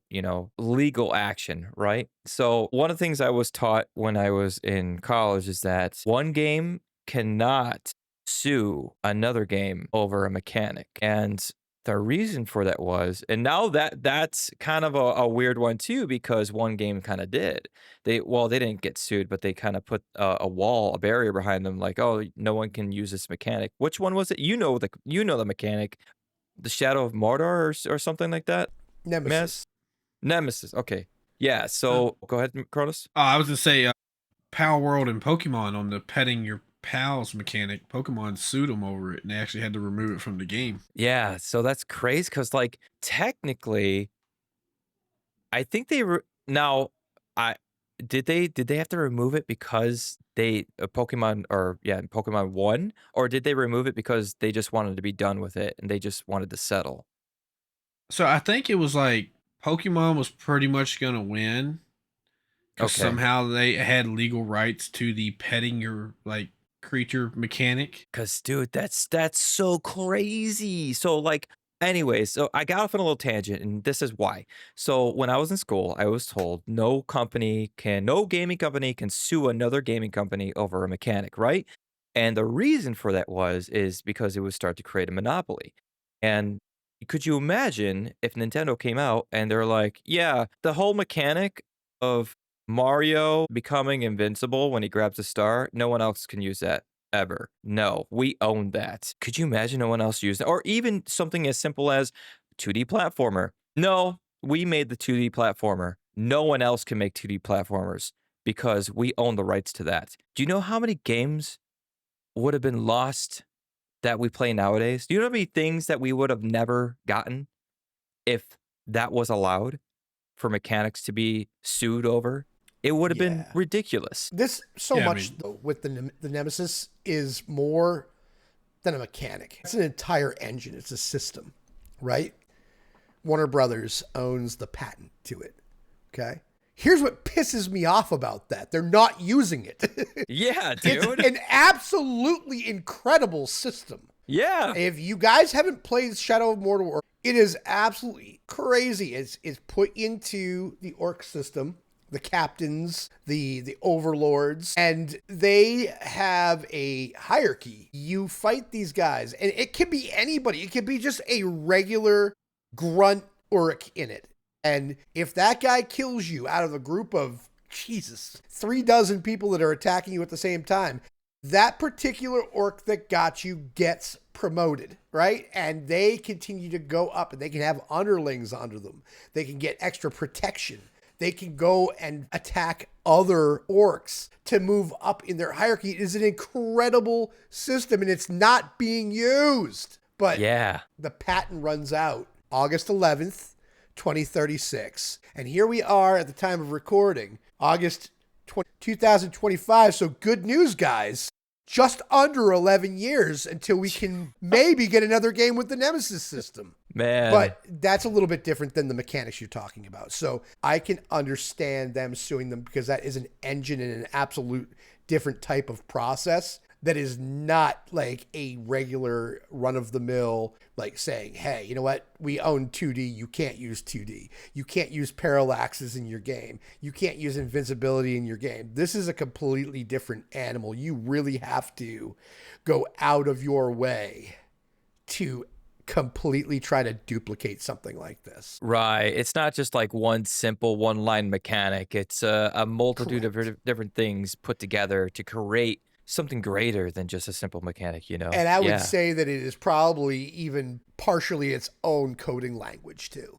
legal action, right? So one of the things I was taught when I was in college is that one game cannot sue another game over a mechanic. And the reason for that was, and now that's kind of a weird one too, because one game kind of did. They didn't get sued, but they kind of put a wall, a barrier behind them, like, oh, no one can use this mechanic. Which one was it? You know the mechanic, the Shadow of Mordor or something like that. Miss Nemesis. Nemesis. Okay, yeah. Uh, So go ahead, Cronus. I was gonna say Power World and Pokemon on the petting your pals mechanic. Pokemon sued them over it, and they actually had to remove it from the game. Yeah, so that's crazy because, like, technically, I think now. I did they have to remove it because Pokemon, or yeah, Pokemon won, or did they remove it because they just wanted to be done with it and they just wanted to settle? So I think it was like Pokemon was pretty much gonna win because Okay. somehow they had legal rights to the petting your like creature mechanic. Cause dude, that's so crazy. So like, anyways, so I got off on a little tangent, and this is why. So when I was in school, I was told no gaming company can sue another gaming company over a mechanic, right? And the reason for that is because it would start to create a monopoly. And could you imagine if Nintendo came out and they're like, yeah, the whole mechanic of Mario becoming invincible when he grabs a star, no one else can use that ever. No, we own that. Could you imagine no one else used it? Or even something as simple as 2D platformer. No, we made the 2D platformer. No one else can make 2D platformers because we own the rights to that. Do you know how many games would have been lost that we play nowadays? Do you know how many things that we would have never gotten if that was allowed for mechanics to be sued over? It would have been Yeah. ridiculous. This so Yeah, I much mean, though with the Nemesis is more than a mechanic. It's an entire engine. It's a system, right? Warner Brothers owns the patent to it. Okay. Here's what pisses me off about that. They're not using it. Yeah, It's dude. an absolutely incredible system. Yeah. If you guys haven't played Shadow of Mordor, it is absolutely crazy. It's put into the orc system, the captains, the overlords, and they have a hierarchy. You fight these guys, and it can be anybody. It could be just a regular grunt orc in it. And if that guy kills you out of a group of, Jesus, 3 dozen people that are attacking you at the same time, that particular orc that got you gets promoted, right? And they continue to go up, and they can have underlings under them. They can get extra protection. They can go and attack other orcs to move up in their hierarchy. It is an incredible system, and it's not being used. But Yeah. the patent runs out August 11th, 2036. And here we are at the time of recording, August 2025. So good news, guys. Just under 11 years until we can maybe get another game with the Nemesis system. Man. But that's a little bit different than the mechanics you're talking about. So I can understand them suing them because that is an engine and an absolute different type of process that is not like a regular run of the mill, like saying, hey, you know what? We own 2D. You can't use 2D. You can't use parallaxes in your game. You can't use invincibility in your game. This is a completely different animal. You really have to go out of your way to completely try to duplicate something like this. Right. It's not just like one simple one line mechanic. It's a multitude of Correct. different things put together to create something greater than just a simple mechanic, And I would Yeah. say that it is probably even partially its own coding language too.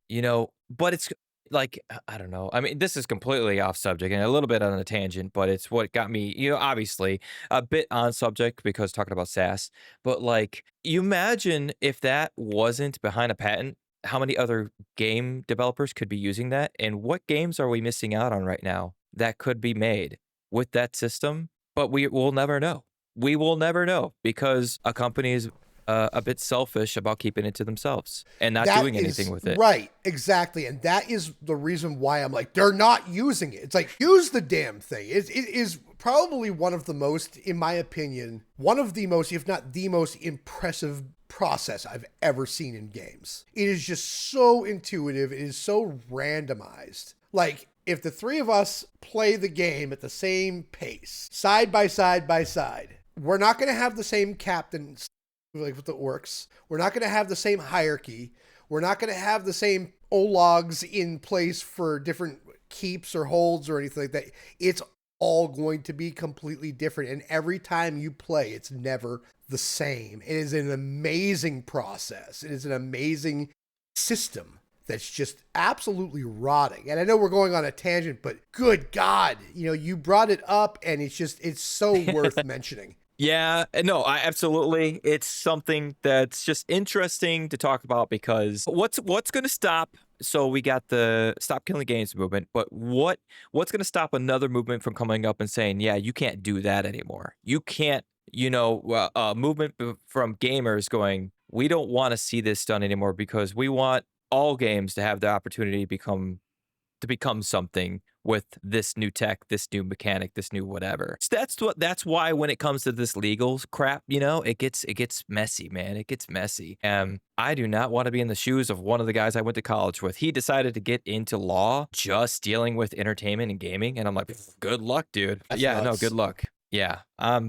But it's like, I don't know. I mean, this is completely off subject and a little bit on a tangent, but it's what got me, obviously a bit on subject because talking about SaaS. But like, you imagine if that wasn't behind a patent, how many other game developers could be using that? And what games are we missing out on right now that could be made with that system? But we will never know. We will never know because a company is a bit selfish about keeping it to themselves and not That doing anything is with it. right, exactly. And that is the reason why I'm like, they're not using it. It's like, use the damn thing. It is probably one of the most, in my opinion, one of the most, if not the most impressive process I've ever seen in games. It is just so intuitive. It is so randomized. Like, if the three of us play the game at the same pace, side by side by side, we're not going to have the same captains like with the orcs. We're not going to have the same hierarchy. We're not going to have the same logs in place for different keeps or holds or anything like that. It's all going to be completely different. And every time you play, it's never the same. It is an amazing process. It is an amazing system that's just absolutely rotting. And I know we're going on a tangent, but good God, you brought it up and it's so worth mentioning. Yeah, no, I absolutely. It's something that's just interesting to talk about because what's going to stop? So we got the stop killing games movement, but what's going to stop another movement from coming up and saying, yeah, you can't do that anymore. You can't, movement from gamers going, we don't want to see this done anymore because we want all games to have the opportunity to become something with this new tech, this new mechanic, this new whatever. So that's why when it comes to this legal crap, it gets messy, man. It gets messy. I do not want to be in the shoes of one of the guys I went to college with. He decided to get into law just dealing with entertainment and gaming. And I'm like, good luck, dude. That's Yeah, no, nuts. good luck. Yeah.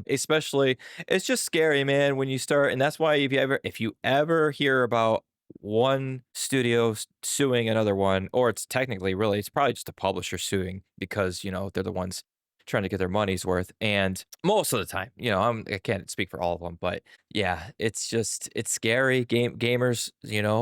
Especially it's just scary, man, when you start, and that's why if you ever hear about one studio suing another one, or it's technically really, it's probably just a publisher suing because, they're the ones trying to get their money's worth. And most of the time, I can't speak for all of them, but yeah, it's scary. Gamers,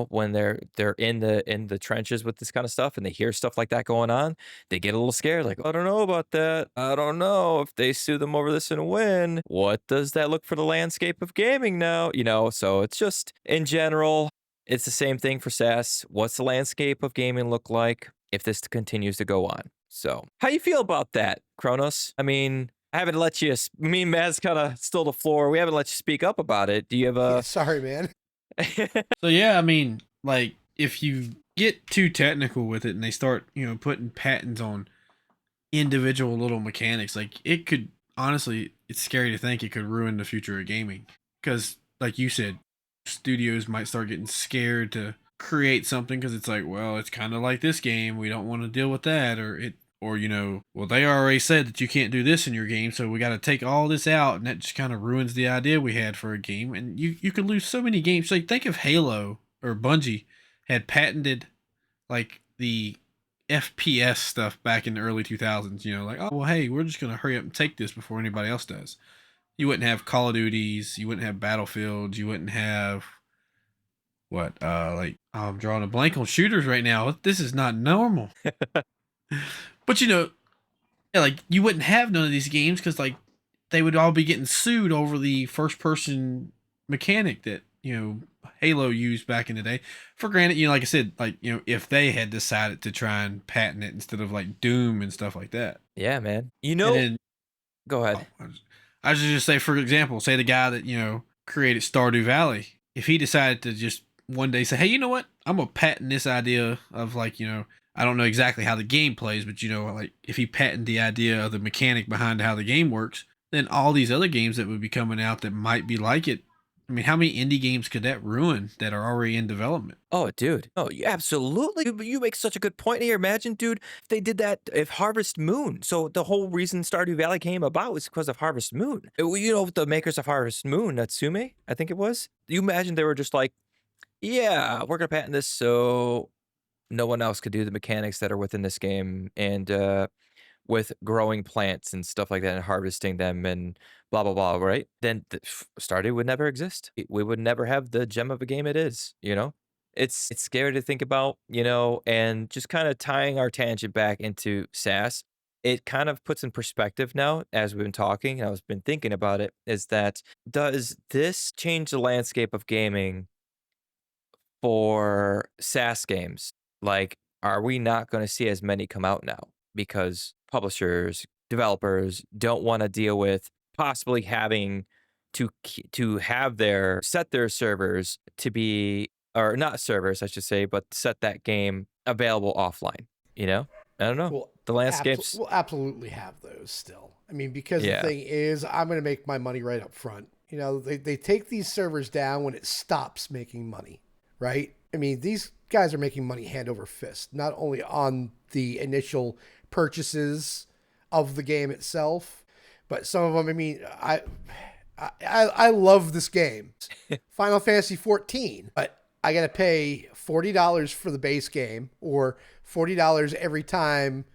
when they're in the trenches with this kind of stuff and they hear stuff like that going on, they get a little scared. Like, I don't know about that. I don't know if they sue them over this and win. What does that look for the landscape of gaming now? So it's just in general. It's the same thing for SaaS. What's the landscape of gaming look like if this continues to go on? So, how you feel about that, Kronos? I mean, I haven't let you. Me and Maz kind of stole the floor. We haven't let you speak up about it. Do you have a? Yeah, sorry, man. So yeah, I mean, like if you get too technical with it and they start, putting patents on individual little mechanics, like it could honestly, it's scary to think it could ruin the future of gaming. Because, like you said, studios might start getting scared to create something because it's like, well, it's kind of like this game. We don't want to deal with that, or well, they already said that you can't do this in your game, so we got to take all this out, and that just kind of ruins the idea we had for a game. And you could lose so many games. Like think if Halo or Bungie had patented like the FPS stuff back in the early 2000s. Like, oh well, hey, we're just gonna hurry up and take this before anybody else does. You wouldn't have Call of Duties, you wouldn't have Battlefields, you wouldn't have like I'm drawing a blank on shooters right now. This is not normal. But yeah, like you wouldn't have none of these games because like they would all be getting sued over the first person mechanic that Halo used back in the day. For granted, like I said, like if they had decided to try and patent it instead of like Doom and stuff like that. Yeah, man. And then Go ahead. I should just say, for example, say the guy that created Stardew Valley, if he decided to just one day say, hey, you know what, I'm gonna patent this idea of like I don't know exactly how the game plays, but like if he patented the idea of the mechanic behind how the game works, then all these other games that would be coming out that might be like it. I mean, how many indie games could that ruin that are already in development? Oh, dude. Oh, absolutely. You make such a good point here. Imagine, dude, if they did that, if Harvest Moon. So the whole reason Stardew Valley came about was because of Harvest Moon. The makers of Harvest Moon, Natsume, I think it was. You imagine they were just like, yeah, we're going to patent this so no one else could do the mechanics that are within this game. And with growing plants and stuff like that and harvesting them and blah, blah, blah, right? Then Stardew would never exist. We would never have the gem of a game it is, It's scary to think about, and just kind of tying our tangent back into SaaS. It kind of puts in perspective now, as we've been talking, and I've been thinking about it, is that does this change the landscape of gaming for SaaS games? Like, are we not going to see as many come out now because publishers, developers don't want to deal with possibly having to have set their servers to be, or not servers, I should say, but set that game available offline. I don't know. The landscapes. We'll absolutely have those still. I mean, because Yeah. the thing is, I'm going to make my money right up front. They take these servers down when it stops making money, right? I mean, these guys are making money hand over fist, not only on the initial purchases of the game itself, but some of them, I mean, I love this game, Final Fantasy 14, but I got to pay $40 for the base game or $40 every time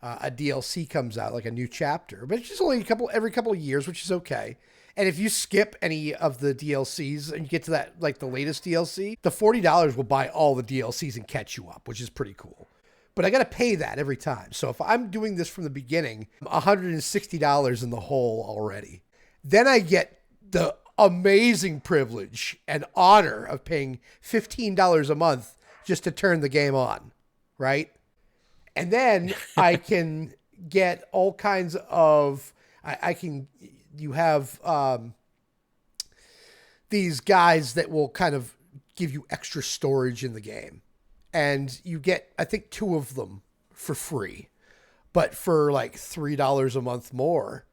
a DLC comes out, like a new chapter. But it's just only every couple of years, which is okay. And if you skip any of the DLCs and you get to that, like the latest DLC, the $40 will buy all the DLCs and catch you up, which is pretty cool. But I got to pay that every time. So if I'm doing this from the beginning, I'm $160 in the hole already. Then I get the amazing privilege and honor of paying $15 a month just to turn the game on, right? And then I can get all kinds of, you have these guys that will kind of give you extra storage in the game. And you get, I think, 2 of them for free, but for like $3 a month more,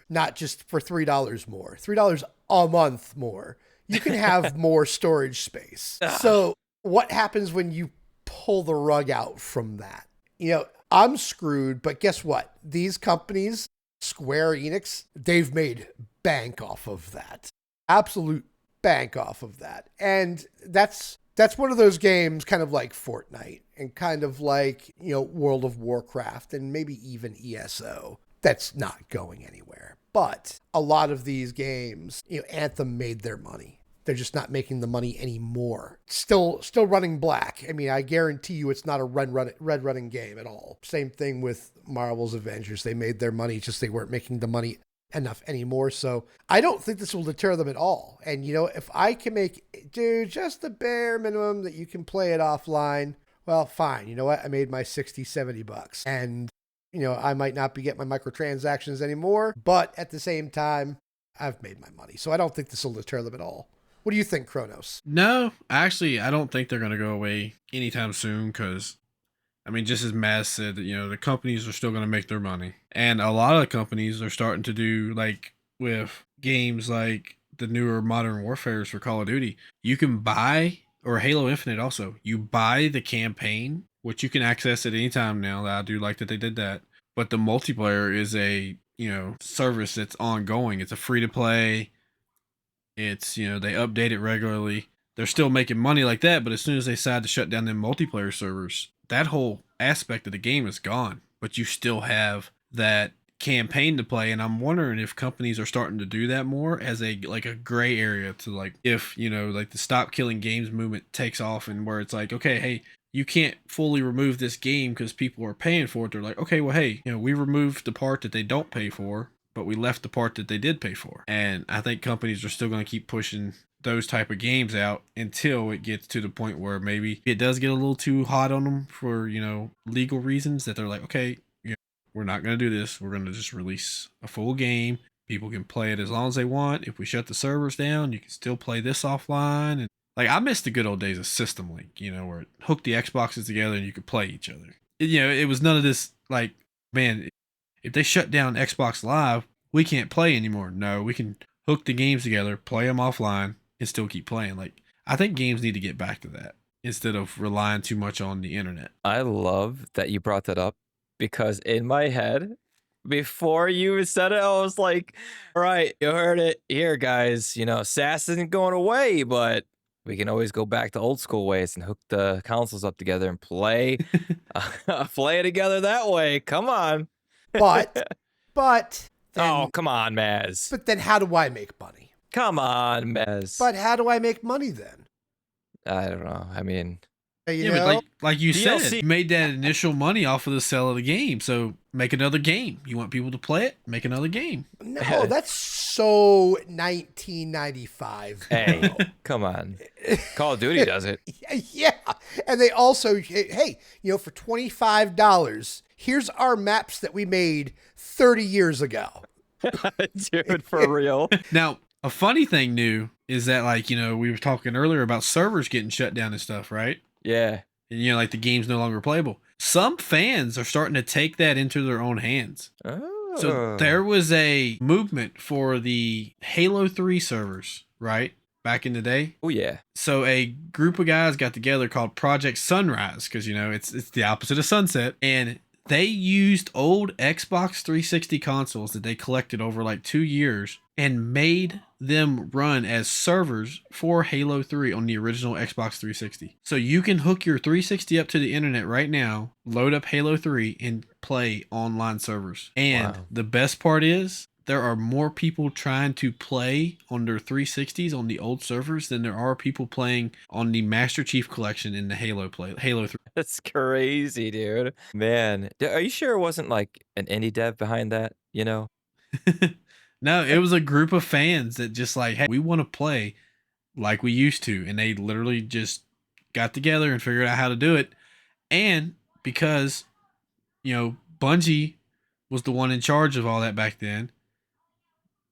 not just for $3 more, $3 a month more. You can have more storage space. So what happens when you pull the rug out from that? I'm screwed, but guess what? These companies, Square Enix, they've made bank off of that. Absolute bank off of that. And that's one of those games kind of like Fortnite and kind of like, World of Warcraft and maybe even ESO. That's not going anywhere. But a lot of these games, Anthem made their money. They're just not making the money anymore. Still running black. I mean, I guarantee you it's not a red running game at all. Same thing with Marvel's Avengers. They made their money, just they weren't making the money enough anymore. So I don't think this will deter them at all. And, if I can do just the bare minimum that you can play it offline, well, fine. You know what? I made my $60-$70. And, I might not be getting my microtransactions anymore, but at the same time, I've made my money. So I don't think this will deter them at all. What do you think, Kronos? No, actually, I don't think they're going to go away anytime soon because, just as Maz said, the companies are still going to make their money. And a lot of companies are starting to do, like, with games like the newer Modern Warfares for Call of Duty, you can buy, or Halo Infinite also, you buy the campaign, which you can access at any time now. I do like that they did that. But the multiplayer is a, service that's ongoing. It's a free-to-play. It's, they update it regularly. They're still making money like that, but as soon as they decide to shut down them multiplayer servers, that whole aspect of the game is gone. But you still have that campaign to play, and I'm wondering if companies are starting to do that more as a gray area to if the stop killing games movement takes off, and where it's like, okay, hey, you can't fully remove this game because people are paying for it. They're like, okay, well, hey, we removed the part that they don't pay for, but we left the part that they did pay for. And I think companies are still going to keep pushing those type of games out until it gets to the point where maybe it does get a little too hot on them for legal reasons, that they're like, okay, we're not going to do this. We're going to just release a full game. People can play it as long as they want. If we shut the servers down, you can still play this offline. And I miss the good old days of System Link, where it hooked the Xboxes together and you could play each other. It was none of this man, if they shut down Xbox Live, we can't play anymore. No, we can hook the games together, play them offline, and still keep playing. I think games need to get back to that instead of relying too much on the internet. I love that you brought that up because in my head, before you said it, I was like, all right, you heard it here, guys. SaaS isn't going away, but we can always go back to old school ways and hook the consoles up together and play together that way. Come on. But then, come on, Maz. But then how do I make money? Come on, Maz. But how do I make money then? I don't know. But like you DLC. said, you made that initial money off of the sale of the game. So make another game. You want people to play it? Make another game. No, that's so 1995. Hey, come on. Call of Duty does it. Yeah. And they also, hey, for $25, here's our maps that we made 30 years ago. Dude, for real. Now, a funny thing new is that we were talking earlier about servers getting shut down and stuff, right? Yeah. And the game's no longer playable. Some fans are starting to take that into their own hands. Oh. So there was a movement for the Halo 3 servers, right? Back in the day. Oh, yeah. So a group of guys got together called Project Sunrise because, it's the opposite of sunset. And They used old Xbox 360 consoles that they collected over like 2 years and made them run as servers for Halo 3 on the original Xbox 360. So you can hook your 360 up to the internet right now, load up Halo 3, and play online servers. And Wow. the best part is, there are more people trying to play on their 360s on the old servers than there are people playing on the Master Chief Collection in the Halo 3. That's crazy, dude. Man, are you sure it wasn't like an indie dev behind that? You know? No, it was a group of fans that just like, hey, we want to play like we used to. And they literally just got together and figured out how to do it. And because, Bungie was the one in charge of all that back then,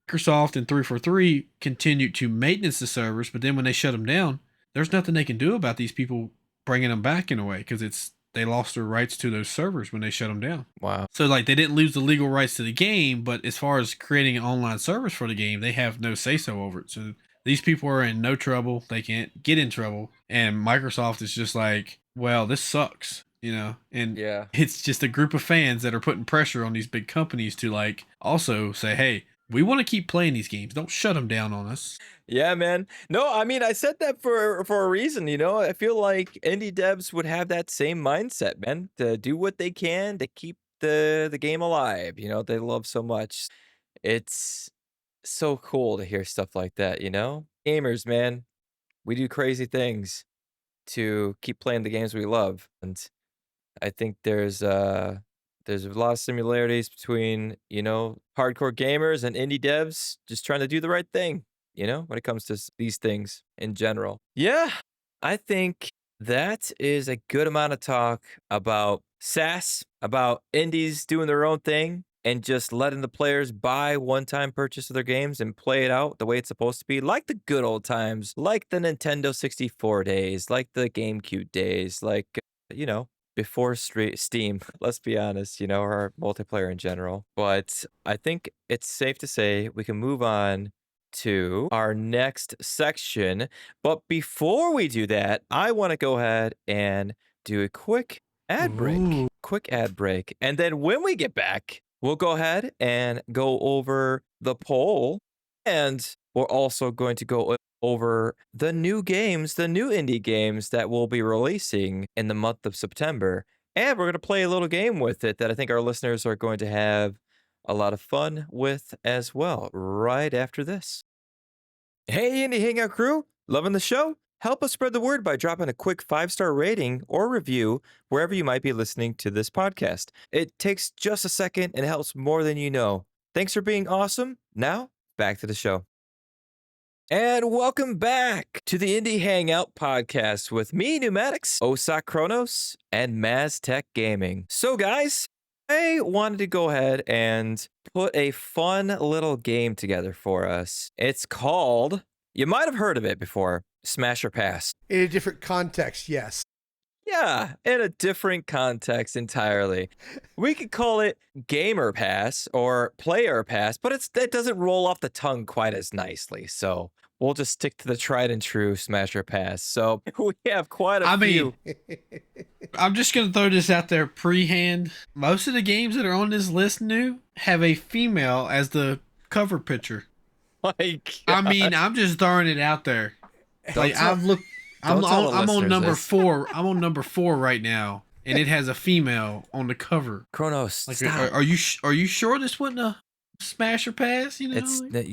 Microsoft and 343 continued to maintenance the servers. But then when they shut them down, there's nothing they can do about these people bringing them back in a way, because they lost their rights to those servers when they shut them down. Wow. So like they didn't lose the legal rights to the game, but as far as creating an online service for the game, they have no say so over it. So these people are in no trouble. They can't get in trouble. And Microsoft is just like, well, this sucks, and Yeah. it's just a group of fans that are putting pressure on these big companies to like also say, hey, we want to keep playing these games. Don't shut them down on us. Yeah, man. No, I mean, I said that for a reason, I feel like indie devs would have that same mindset, man, to do what they can to keep the game alive, they love so much. It's so cool to hear stuff like that. Gamers, man, we do crazy things to keep playing the games we love. And I think there's a lot of similarities between, hardcore gamers and indie devs just trying to do the right thing, when it comes to these things in general. Yeah, I think that is a good amount of talk about SaaS, about indies doing their own thing and just letting the players buy one-time purchase of their games and play it out the way it's supposed to be, like the good old times, like the Nintendo 64 days, like the GameCube days, like, you know, before Steam, let's be honest, or multiplayer in general. But I think it's safe to say we can move on to our next section. But before we do that, I want to go ahead and do a quick ad break. Ooh. Quick ad break. And then when we get back, we'll go ahead and go over the poll. And we're also going to go over the new games, the new indie games that we'll be releasing in the month of September. And we're going to play a little game with it that I think our listeners are going to have a lot of fun with as well, right after this. Hey, Indie Hangout crew, loving the show? Help us spread the word by dropping a quick 5-star rating or review wherever you might be listening to this podcast. It takes just a second and helps more than you know. Thanks for being awesome. Now, back to the show. And welcome back to the Indie Hangout podcast with me, Neumatix, OSOKKronos, and Maztech Gaming. So, guys, I wanted to go ahead and put a fun little game together for us. It's called, you might have heard of it before, Smash or Pass. In a different context, yes. Yeah, in a different context entirely. We could call it Gamer Pass or Player Pass, but it doesn't roll off the tongue quite as nicely. So we'll just stick to the tried and true Smash or Pass. So we have quite a few. I'm just going to throw this out there pre-hand. Most of the games that are on this list new have a female as the cover picture. Like, I mean, I'm just throwing it out there. Like I've looked, I'm on number 4. I'm on number 4 right now, and it has a female on the cover. Kronos, Like, stop. are you sure this wasn't a Smash or Pass? It's like,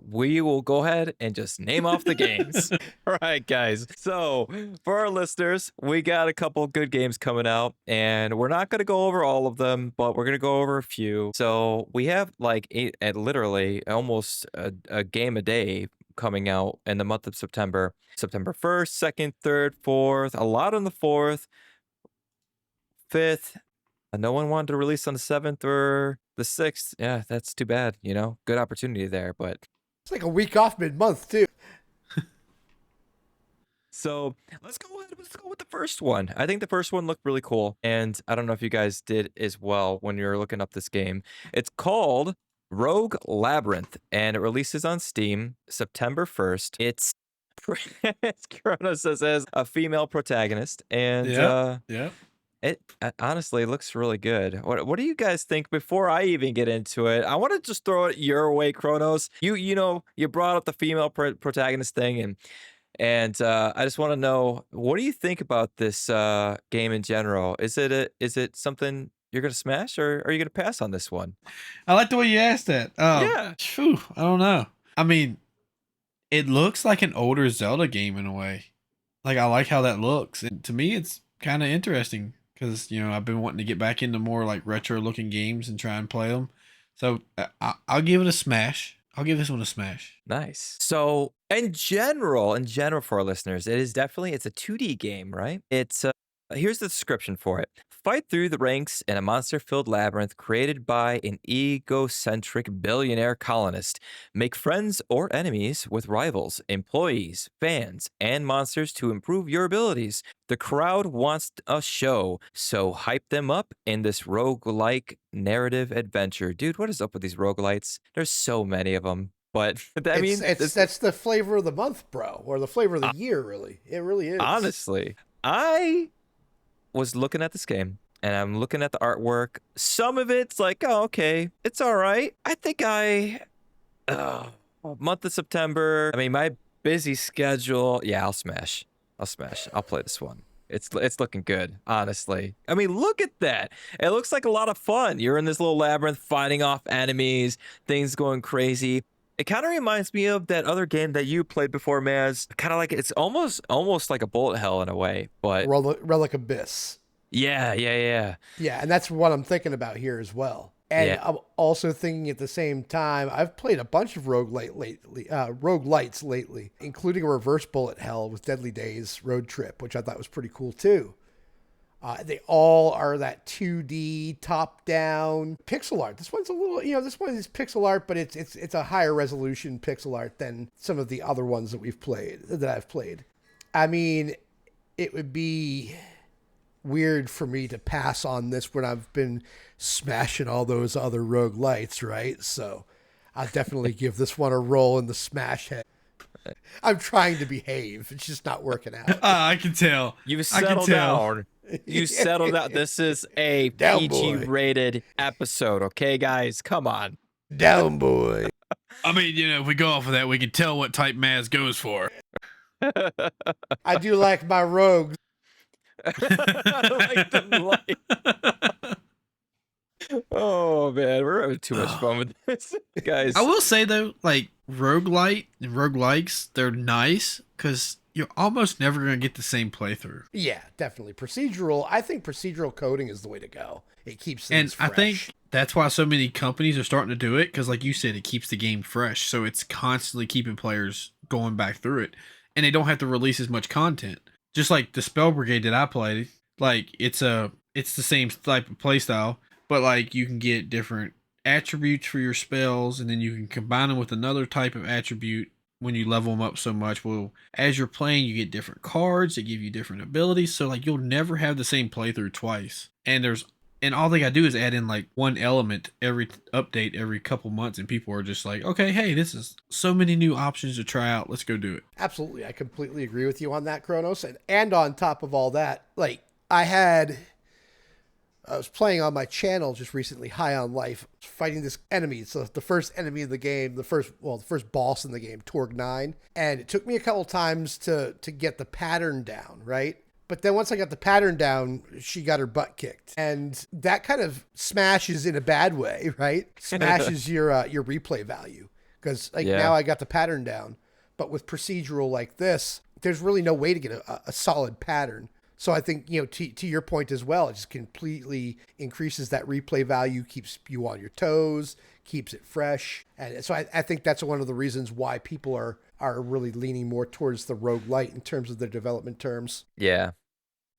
we will go ahead and just name off the games. All right, guys. So for our listeners, we got a couple good games coming out, and we're not going to go over all of them, but we're going to go over a few. So we have like literally almost a game a day coming out in the month of September. September 1st, 2nd, 3rd, 4th, a lot on the 4th, 5th. No one wanted to release on the 7th or the 6th. Yeah, that's too bad, Good opportunity there, but It's like a week off mid-month, too. so let's go with the first one. I think the first one looked really cool, and I don't know if you guys did as well when you were looking up this game. It's called Rogue Labyrinth, and it releases on Steam September 1st. It's Kronos says as a female protagonist, and yeah. It honestly looks really good. What do you guys think before I even get into it? I want to just throw it your way, Kronos. You brought up the female protagonist thing, and I just want to know, what do you think about this game in general? Is it something you're gonna smash, or are you gonna pass on this one? I like the way you asked that. Yeah. Phew, I don't know. I mean, it looks like an older Zelda game in a way. Like I like how that looks. And to me, it's kind of interesting because I've been wanting to get back into more like retro looking games and try and play them. So I'll give it a smash. I'll give this one a smash. Nice. So, in general, for our listeners, it's a 2D game, right? Here's the description for it. Fight through the ranks in a monster-filled labyrinth created by an egocentric billionaire colonist. Make friends or enemies with rivals, employees, fans, and monsters to improve your abilities. The crowd wants a show, so hype them up in this roguelike narrative adventure. Dude, what is up with these roguelites? There's so many of them. But I It's mean, it's that's the flavor of the month, bro, or the flavor of the year, really. It really is. honestly, I was looking at this game and I'm looking at the artwork. Some of it's like, oh, okay, it's all right. I think uh, month of September. I mean, my busy schedule. Yeah, I'll smash. I'll smash. I'll play this one. It's looking good, honestly. I mean, look at that. It looks like a lot of fun. You're in this little labyrinth fighting off enemies, things going crazy. It kind of reminds me of that other game that you played before, Maz. Kind of like it's almost like a bullet hell in a way, but Relic Abyss. yeah. Yeah, and that's what I'm thinking about here as well. And Yeah. I'm also thinking at the same time, I've played a bunch of roguelites lately, including a reverse bullet hell with Deadly Days Road Trip, which I thought was pretty cool too. They all are that 2D top-down pixel art. This one's a little, this one is pixel art, but it's a higher resolution pixel art than some of the other ones that I've played. I mean, it would be weird for me to pass on this when I've been smashing all those other roguelites, right? So I'll definitely give this one a roll in the smash head. I'm trying to behave. It's just not working out. I can tell. You I can settled tell. down. You settled out. This is a Down, PG boy. rated episode, okay, guys? Come on. Down, boy. I mean, if we go off of that, we can tell what type Maz goes for. I do like my rogues. I like them light. Oh man, we're having too much fun with this, guys. I will say though, like roguelite and roguelikes, they're nice because you're almost never gonna get the same playthrough. Yeah, definitely. Procedural. I think procedural coding is the way to go. It keeps And things fresh. I think that's why so many companies are starting to do it because, like you said, it keeps the game fresh. So it's constantly keeping players going back through it, and they don't have to release as much content. Just like the Spell Brigade that I played, like it's the same type of playstyle, but like you can get different attributes for your spells, and then you can combine them with another type of attribute when you level them up so much. Well, as you're playing, you get different cards that give you different abilities. So like you'll never have the same playthrough twice. And all they gotta do is add in like one element every update every couple months, and people are just like, okay, hey, this is so many new options to try out. Let's go do it. Absolutely. I completely agree with you on that, Kronos. And on top of all that, like I was playing on my channel just recently, High on Life, fighting this enemy. So the first enemy in the game, the first boss in the game, Torg 9. And it took me a couple times to get the pattern down, right? But then once I got the pattern down, she got her butt kicked. And that kind of smashes in a bad way, right? Smashes your replay value. Because now I got the pattern down. But with procedural like this, there's really no way to get a solid pattern. So I think, to your point as well, it just completely increases that replay value, keeps you on your toes, keeps it fresh. And so I think that's one of the reasons why people are really leaning more towards the roguelite in terms of their development terms. Yeah,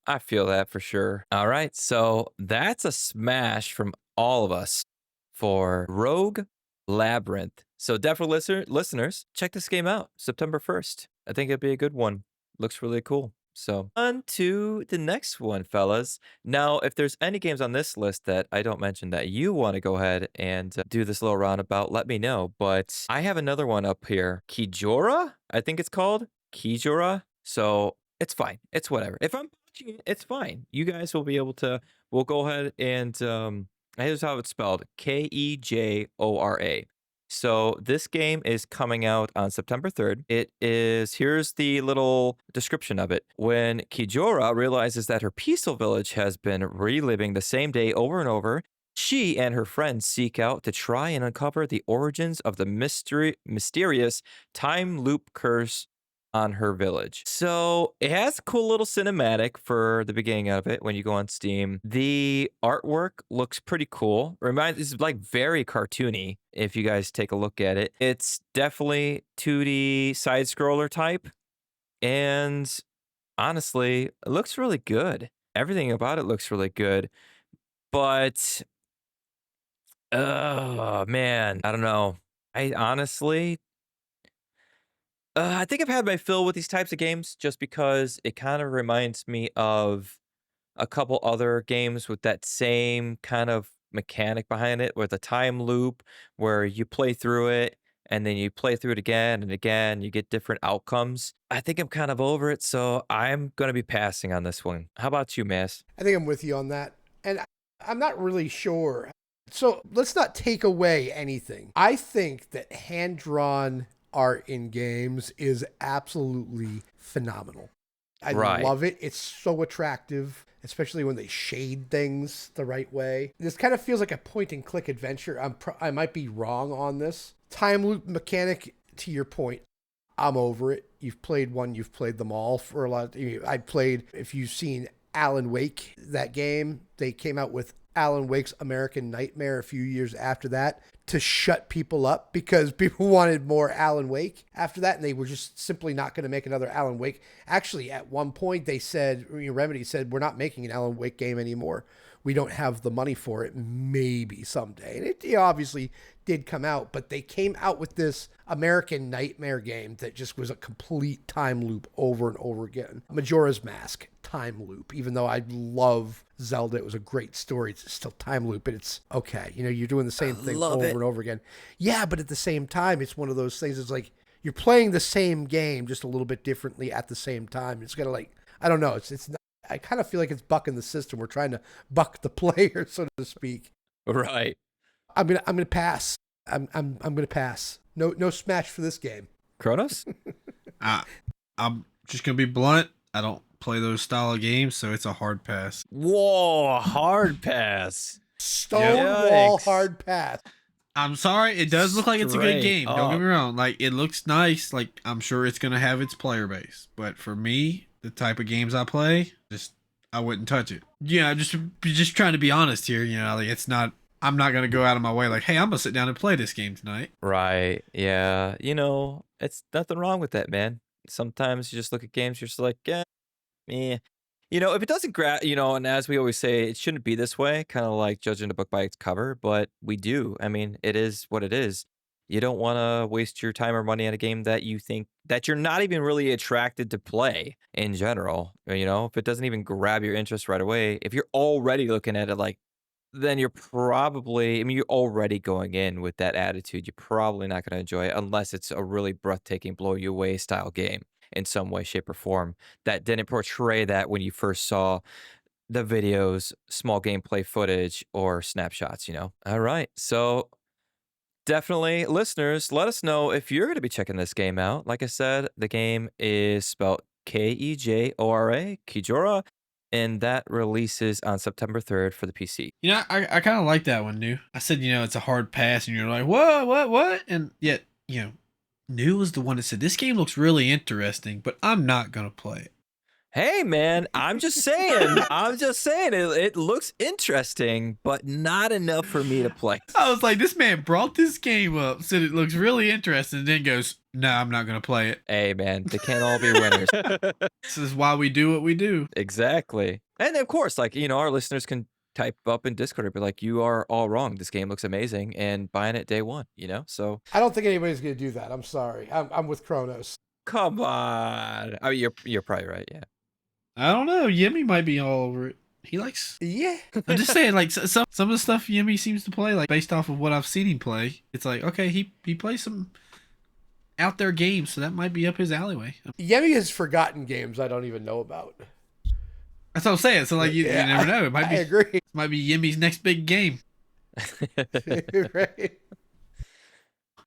I feel that for sure. All right, so that's a smash from all of us for Rogue Labyrinth. So definitely listeners, check this game out September 1st. I think it'd be a good one. Looks really cool. So on to the next one, fellas. Now, if there's any games on this list that I don't mention that you want to go ahead and do this little roundabout, let me know. But I have another one up here. Kijora, I think it's called. Kijora. So it's fine. It's whatever. If I'm It's fine. You guys will be able to. We'll go ahead and here's how it's spelled: Kejora. So this game is coming out on September 3rd. It is. Here's the little description of it. When Kijora realizes that her peaceful village has been reliving the same day over and over, she and her friends seek out to try and uncover the origins of the mysterious time loop curse on her village. So it has a cool little cinematic for the beginning of it when you go on Steam. The artwork looks pretty cool. It's like very cartoony if you guys take a look at it. It's definitely 2D side scroller type. And honestly, it looks really good. Everything about it looks really good. But oh man, I don't know. I honestly I think I've had my fill with these types of games just because it kind of reminds me of a couple other games with that same kind of mechanic behind it, with a time loop where you play through it and then you play through it again and again, you get different outcomes. I think I'm kind of over it, so I'm going to be passing on this one. How about you, Mass? I think I'm with you on that. And I'm not really sure. So let's not take away anything. I think that hand drawn art in games is absolutely phenomenal. I Right. love it. It's so attractive, especially when they shade things the right way. This kind of feels like a point and click adventure. I might be wrong on this. Time loop mechanic, to your point, I'm over it. You've played one, you've played them all for a lot. I played, if you've seen Alan Wake, that game, they came out with Alan Wake's American Nightmare a few years after that to shut people up because people wanted more Alan Wake after that, and they were just simply not going to make another Alan Wake. Actually, at one point, they said, Remedy said, we're not making an Alan Wake game anymore. We don't have the money for it. Maybe someday. And it obviously did come out, but they came out with this American Nightmare game that just was a complete time loop over and over again. Majora's Mask, time loop. Even though I love Zelda, it was a great story. It's still time loop, and it's okay. You're doing the same thing over and over again. Yeah, but at the same time, it's one of those things. It's like you're playing the same game just a little bit differently at the same time. It's kind of like, I don't know. It's not, I kind of feel like it's bucking the system. We're trying to buck the player, so to speak. Right. I'm gonna pass. I'm gonna pass. No smash for this game. Kronos? I'm just gonna be blunt. I don't play those style of games, so it's a hard pass. Whoa, hard pass. Stonewall Yikes. hard pass. I'm sorry, it does look like it's a good Straight game. Don't up. get me wrong. Like, it looks nice. Like, I'm sure it's gonna have its player base. But for me, the type of games I play, I wouldn't touch it. Yeah, just trying to be honest here. Like, it's not. I'm not gonna go out of my way. Like, hey, I'm gonna sit down and play this game tonight. Right. Yeah. It's nothing wrong with that, man. Sometimes you just look at games, you're just like, eh. If it doesn't grab, and as we always say, it shouldn't be this way, kind of like judging a book by its cover, but we do. I mean, it is what it is. You don't want to waste your time or money on a game that you think that you're not even really attracted to play in general. If it doesn't even grab your interest right away, if you're already looking at it like, then you're probably, you're already going in with that attitude. You're probably not going to enjoy it unless it's a really breathtaking, blow you away style game in some way, shape, or form that didn't portray that when you first saw the videos, small gameplay footage, or snapshots. All right. So definitely, listeners, let us know if you're going to be checking this game out. Like I said, the game is spelled Kejora, Kijora, and that releases on September 3rd for the PC. I kind of like that one, New. I said, it's a hard pass, and you're like, what? And yet, New was the one that said, this game looks really interesting, but I'm not going to play it. Hey, man, I'm just saying. It looks interesting, but not enough for me to play. I was like, this man brought this game up, said it looks really interesting, and then goes, no, I'm not going to play it. Hey, man, they can't all be winners. This is why we do what we do. Exactly. And of course, our listeners can type up in Discord and be like, you are all wrong. This game looks amazing, and buying it day one, So I don't think anybody's gonna do that. I'm sorry. I'm with Kronos. come on. I mean, you're probably right. Yeah. I don't know. Yemi might be all over it. He likes. Yeah. I'm just saying, like some of the stuff Yemi seems to play, like based off of what I've seen him play, it's like, okay, he plays some out there games, so that might be up his alleyway. Yemi has forgotten games I don't even know about. That's what I'm saying. So like you never know. It I agree. might be Yimmy's next big game. Right.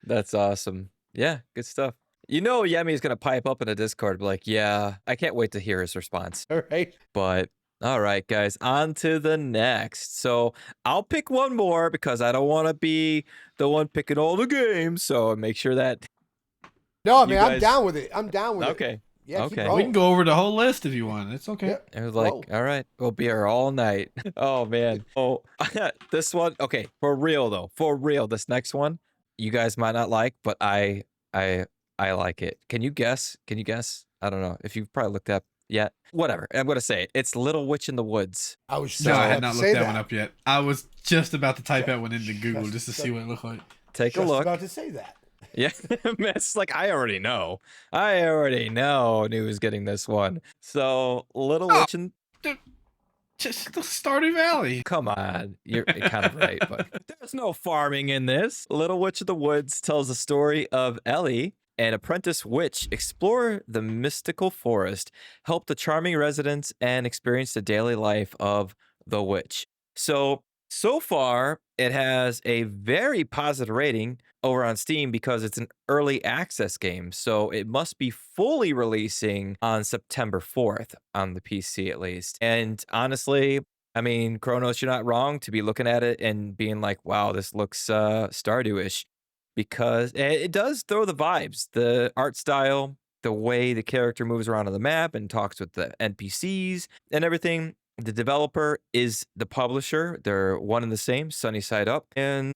That's awesome. Yeah, good stuff. You know, Yemi's gonna pipe up in a Discord, be like, yeah, I can't wait to hear his response. All right. But all right, guys, on to the next. So I'll pick one more because I don't want to be the one picking all the games. So make sure that No, I you mean, I'm guys. down with it. I'm down with it. Okay. Yeah, keep Okay. We going. can go over the whole list if you want. It's okay. Yep. It was like, Whoa. all right, we'll be here all night. Oh man. Oh, this one. Okay, for real though, for real. This next one, you guys might not like, but I, I like it. Can you guess? Can you guess? I don't know if you've probably looked up yet. Whatever. I'm gonna say it. It's Little Witch in the Woods. I was just No, I about had to not say looked that one up yet. I was just about to type that one into Google just to see what it looked like. Take a Just look. about to say that. Yeah, it's like I already know. I already know who's getting this one. So Little Oh. Witch in Just the Stardew Valley. Come on, you're kind of right, but there's no farming in this. Little Witch of the Woods tells the story of Ellie, an apprentice witch, explore the mystical forest, help the charming residents, and experience the daily life of the witch. So far, it has a very positive rating over on Steam because it's an early access game. So it must be fully releasing on September 4th on the PC at least. And honestly, I mean, Kronos, you're not wrong to be looking at it and being like, wow, this looks Stardew-ish because it does throw the vibes, the art style, the way the character moves around on the map and talks with the NPCs and everything. The developer is the publisher. They're one and the same, Sunny Side Up. And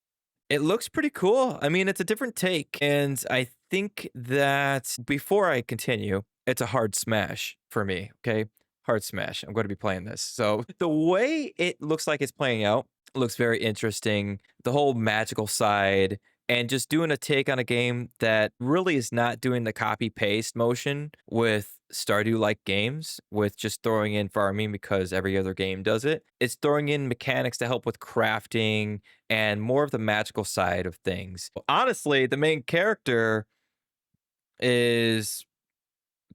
it looks pretty cool. I mean, it's a different take. And I think that before I continue, it's a hard smash for me. Okay. Hard smash. I'm going to be playing this. So the way it looks like it's playing out looks very interesting. The whole magical side and just doing a take on a game that really is not doing the copy paste motion with Stardew like games, with just throwing in farming because every other game does it. It's throwing in mechanics to help with crafting and more of the magical side of things. Honestly, the main character is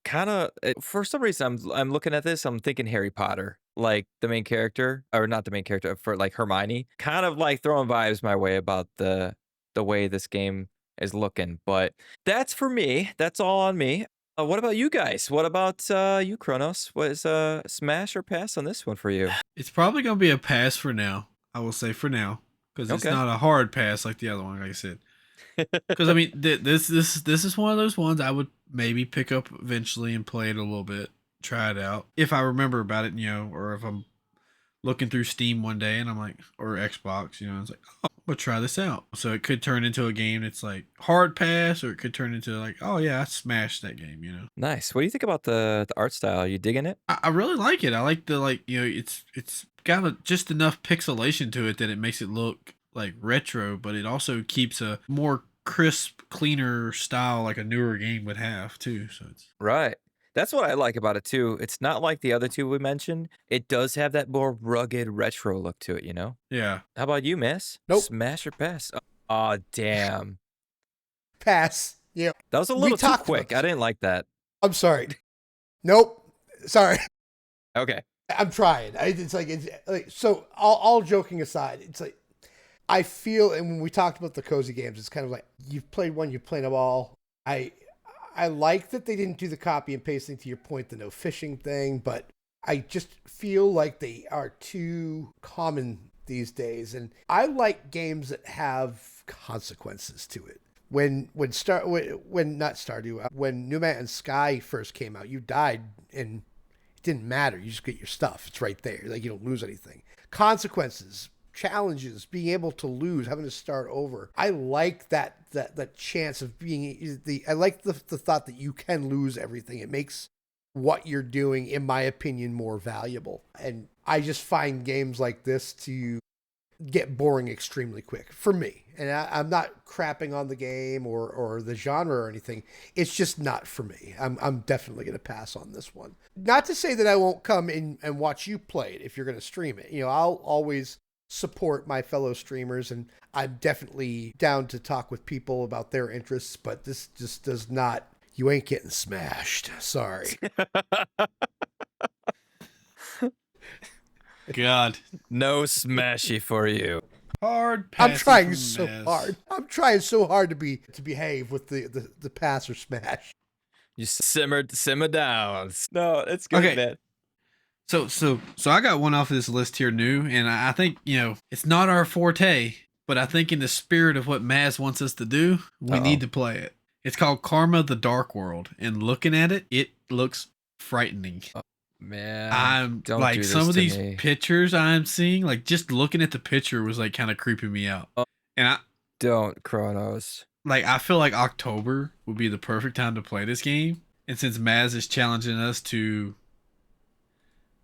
kind of for some reason I'm looking at this, I'm thinking Harry Potter. Like the main character, or not the main character, for like Hermione, kind of like throwing vibes my way about the way this game is looking. But that's for me. That's all on me. What about you guys? What about you, Kronos? What is smash or pass on this one for you? It's probably gonna be a pass for now. I will say for now because it's Okay. not a hard pass like the other one, like I said. Because I mean, this is one of those ones I would maybe pick up eventually and play it a little bit, try it out if I remember about it, or if I'm looking through Steam one day and I'm like, or Xbox, it's like, oh, I'm gonna try this out. So it could turn into a game that's like hard pass, or it could turn into like, oh yeah, I smashed that game. Nice. What do you think about the art style? You digging it? I really like it. I like the it's got just enough pixelation to it that it makes it look like retro, but it also keeps a more crisp, cleaner style like a newer game would have too. So it's Right. That's what I like about it too. It's not like the other two we mentioned. It does have that more rugged retro look to it, yeah. How about you, miss? Nope. Smash or pass? Oh, damn. Pass. Yeah. That was a We little too talked about quick. this. I didn't like that. I'm sorry. Nope. Sorry. Okay. I'm trying. It's like so. All joking aside, it's like I feel, and when we talked about the cozy games, it's kind of like you've played one, you've played them all. I like that they didn't do the copy and pasting, to your point, the no fishing thing, but I just feel like they are too common these days, and I like games that have consequences to it. When not Stardew, when Neumatix and Sky first came out, you died and it didn't matter. You just get your stuff. It's right there. Like, you don't lose anything. Consequences, challenges, being able to lose, having to start over. I like that chance of being I like the thought that you can lose everything. It makes what you're doing, in my opinion, more valuable. And I just find games like this to get boring extremely quick for me. And I'm not crapping on the game or the genre or anything. It's just not for me. I'm definitely going to pass on this one. Not to say that I won't come in and watch you play it if you're going to stream it. I'll always support my fellow streamers, and I'm definitely down to talk with people about their interests, but this just does not, you ain't getting smashed. Sorry. God. No smashy for you. Hard I'm passing trying from so Maz. hard. I'm trying so hard to behave with the pass or smash. You simmer down. No, it's good, Okay. man. So I got one off of this list here new, and I think, it's not our forte, but I think in the spirit of what Maz wants us to do, we need to play it. It's called Karma the Dark World, and looking at it, it looks frightening. Man, I'm don't like, do this some of to these me. pictures I'm seeing, like just looking at the picture was like kind of creeping me out. Oh. And Don't, Kronos. I feel like October would be the perfect time to play this game. And since Maz is challenging us to,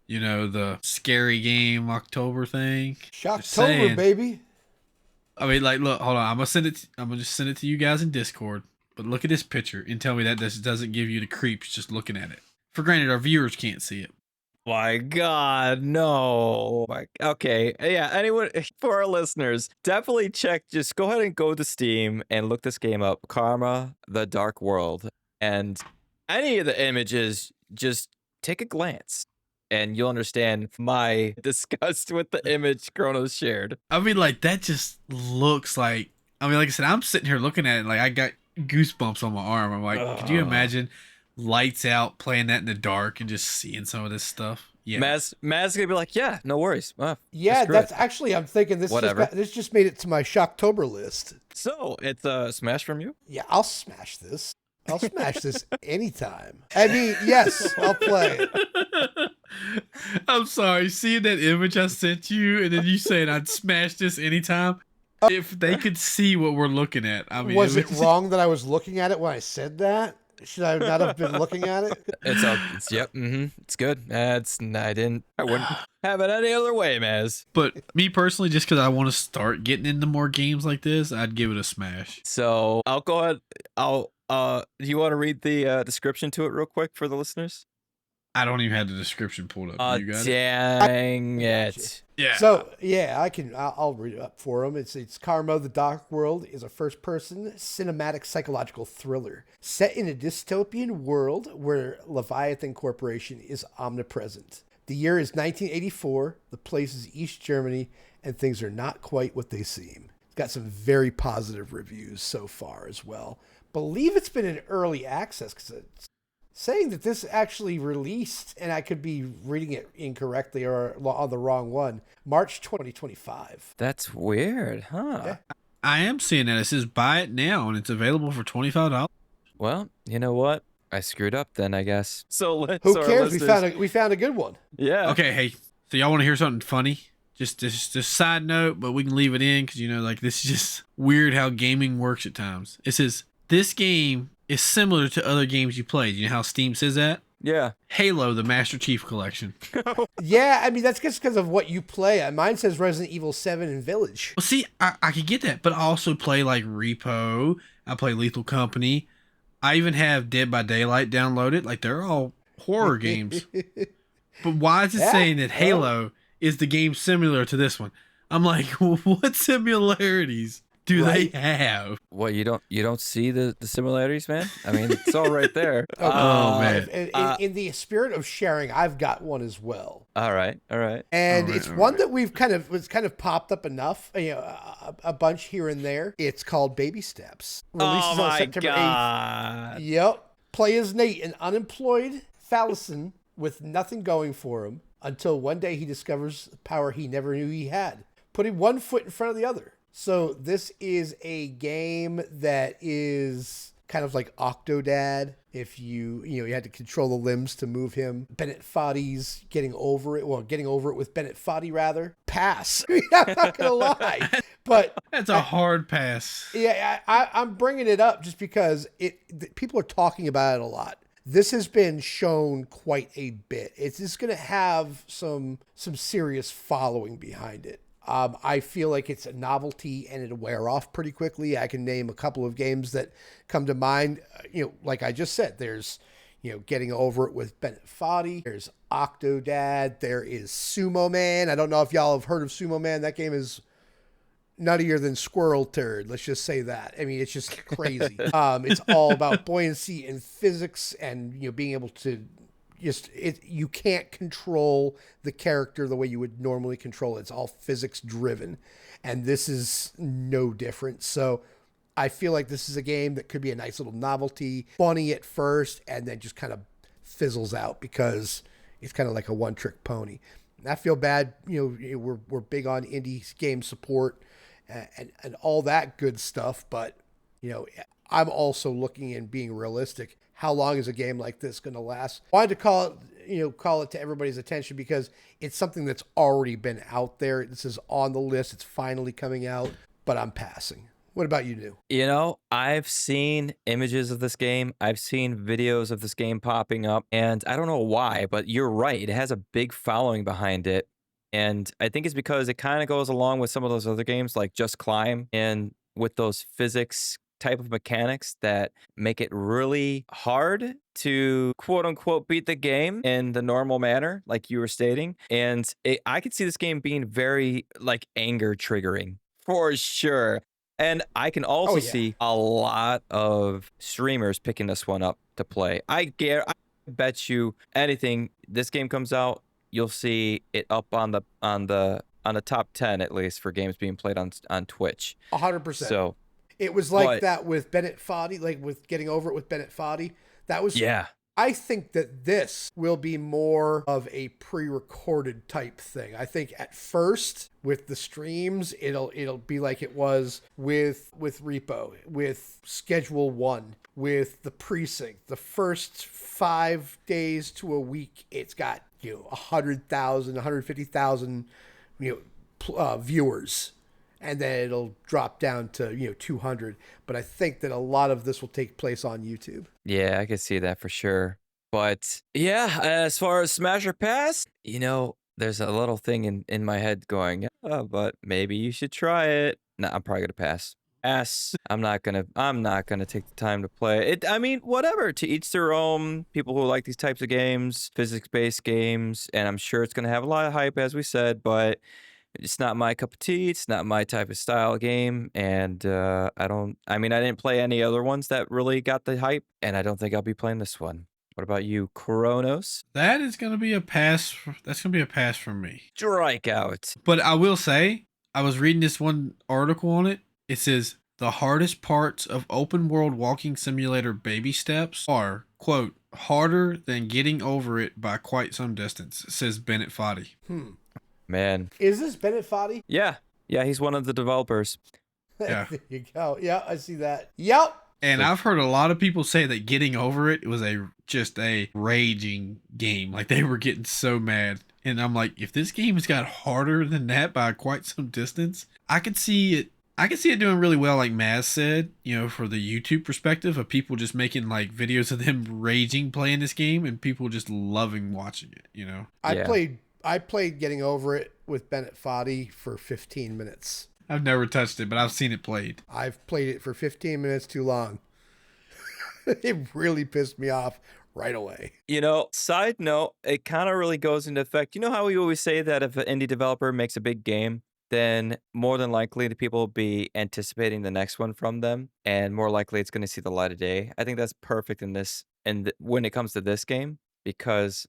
the scary game October thing. Shocktober, baby. I mean, like, look, hold on. I'm gonna just send it to you guys in Discord. But look at this picture and tell me that this doesn't give you the creeps just looking at it. For granted, our viewers can't see it. My God, no. Okay, yeah, anyone, for our listeners, definitely just go ahead and go to Steam and look this game up, Karma, The Dark World. And any of the images, just take a glance and you'll understand my disgust with the image Kronos shared. I mean, like, that just looks like, like I said, I'm sitting here looking at it, like, I got goosebumps on my arm. I'm like, could you imagine lights out playing that in the dark and just seeing some of this stuff? Yeah. Maz gonna be like, yeah, no worries. Yeah, that's actually, I'm thinking this Whatever. this just made it to my Shocktober list. So it's a smash from you? Yeah, I'll smash this. I'll smash this anytime. I mean, yes, I'll play it. I'm sorry, seeing that image I sent you and then you saying I'd smash this anytime. If they could see what we're looking at, I mean, Was it wrong that I was looking at it when I said that? Should I not have been looking at it? It's good. I wouldn't have it any other way, Maz. But me personally, just because I want to start getting into more games like this, I'd give it a smash. So I'll go ahead. Do you want to read the description to it real quick for the listeners? I don't even have the description pulled up. You got it? Dang it. Yeah. So yeah, I'll read it up for them. It's Karma the Dark World is a first-person cinematic psychological thriller set in a dystopian world where Leviathan Corporation is omnipresent. The year is 1984. The place is East Germany, and things are not quite what they seem. It's got some very positive reviews so far as well. Believe it's been in early access because it's saying that this actually released, and I could be reading it incorrectly or on the wrong one, March 2025. That's weird, huh? Yeah. I am seeing that. It says buy it now, and it's available for $25. Well, you know what? I screwed up then, I guess. So Who cares? We found a good one. Yeah. Okay, hey, so y'all want to hear something funny? Just side note, but we can leave it in because, this is just weird how gaming works at times. It says, this game is similar to other games you played. You know how Steam says that? Yeah. Halo, the Master Chief Collection. Yeah, I mean, that's just because of what you play. Mine says Resident Evil 7 and Village. Well, see, I could get that, but I also play like Repo. I play Lethal Company. I even have Dead by Daylight downloaded. Like, they're all horror games. But why is it saying that Halo is the game similar to this one? I'm like, what similarities do they have? What, you don't see the similarities, man? I mean, it's all right there. Oh, man. In the spirit of sharing, I've got one as well. All right. And it's one that was kind of popped up enough, a bunch here and there. It's called Baby Steps. Releases on September 8th. Yep. Play as Nate, an unemployed phallicin with nothing going for him until one day he discovers power he never knew he had, putting one foot in front of the other. So this is a game that is kind of like Octodad. If you had to control the limbs to move him. Bennett Foddy's getting over it with Bennett Foddy rather. Pass. I'm not gonna lie, but that's a hard pass. Yeah, I'm bringing it up just because people are talking about it a lot. This has been shown quite a bit. It's just going to have some serious following behind it. I feel like it's a novelty and it'll wear off pretty quickly. I can name a couple of games that come to mind. Like I just said, there's, Getting Over It with Bennett Foddy. There's Octodad. There is Sumo Man. I don't know if y'all have heard of Sumo Man. That game is nuttier than Squirrel Turd. Let's just say that. I mean, it's just crazy. It's all about buoyancy and physics and, being able to, you can't control the character the way you would normally control it. It's all physics driven, and this is no different. So I feel like this is a game that could be a nice little novelty, funny at first, and then just kind of fizzles out because it's kind of like a one-trick pony. And I feel bad. We're big on indie game support and all that good stuff, but I'm also looking and being realistic. How long is a game like this going to last? I wanted to call it to everybody's attention because it's something that's already been out there. This is on the list. It's finally coming out, but I'm passing. What about you, New? I've seen images of this game. I've seen videos of this game popping up, and I don't know why, but you're right. It has a big following behind it. And I think it's because it kind of goes along with some of those other games like Just Climb and with those physics type of mechanics that make it really hard to quote unquote beat the game in the normal manner, like you were stating. And I could see this game being very like anger triggering for sure. And I can also see a lot of streamers picking this one up to play. I bet you anything this game comes out, you'll see it up on the top 10 at least for games being played on Twitch. 100%. So it was like that with Bennett Foddy, like with Getting Over It with Bennett Foddy. That was I think that this will be more of a pre-recorded type thing. I think at first with the streams, it'll be like it was with Repo, with Schedule 1, with the Precinct. The first 5 days to a week, it's got 100,000, 150,000 viewers. And then it'll drop down to 200. But I think that a lot of this will take place on YouTube. Yeah, I can see that for sure. But yeah, as far as Smash or Pass, there's a little thing in my head going, but maybe you should try it. No, I'm probably gonna pass. I'm not gonna take the time to play it. I mean, whatever. To each their own. People who like these types of games, physics-based games, and I'm sure it's gonna have a lot of hype, as we said, but it's not my cup of tea. It's not my type of style game. And I didn't play any other ones that really got the hype. And I don't think I'll be playing this one. What about you, Kronos? That is going to be a pass. That's going to be a pass from me. Strikeout. But I will say, I was reading this one article on it. It says, the hardest parts of open world walking simulator baby steps are, quote, harder than getting over it by quite some distance, says Bennett Foddy. Man. Is this Bennett Foddy? Yeah. Yeah, he's one of the developers. Yeah. There you go. Yeah, I see that. Yep. And I've heard a lot of people say that Getting Over It was just a raging game. Like, they were getting so mad. And I'm like, if this game's got harder than that by quite some distance, I could see it doing really well, like Maz said, for the YouTube perspective of people just making like videos of them raging playing this game and people just loving watching it, I played Getting Over It with Bennett Foddy for 15 minutes. I've never touched it, but I've seen it played. I've played it for 15 minutes too long. It really pissed me off right away. Side note, it kind of really goes into effect. You know how we always say that if an indie developer makes a big game, then more than likely the people will be anticipating the next one from them, and more likely it's going to see the light of day. I think that's perfect in this, and when it comes to this game, because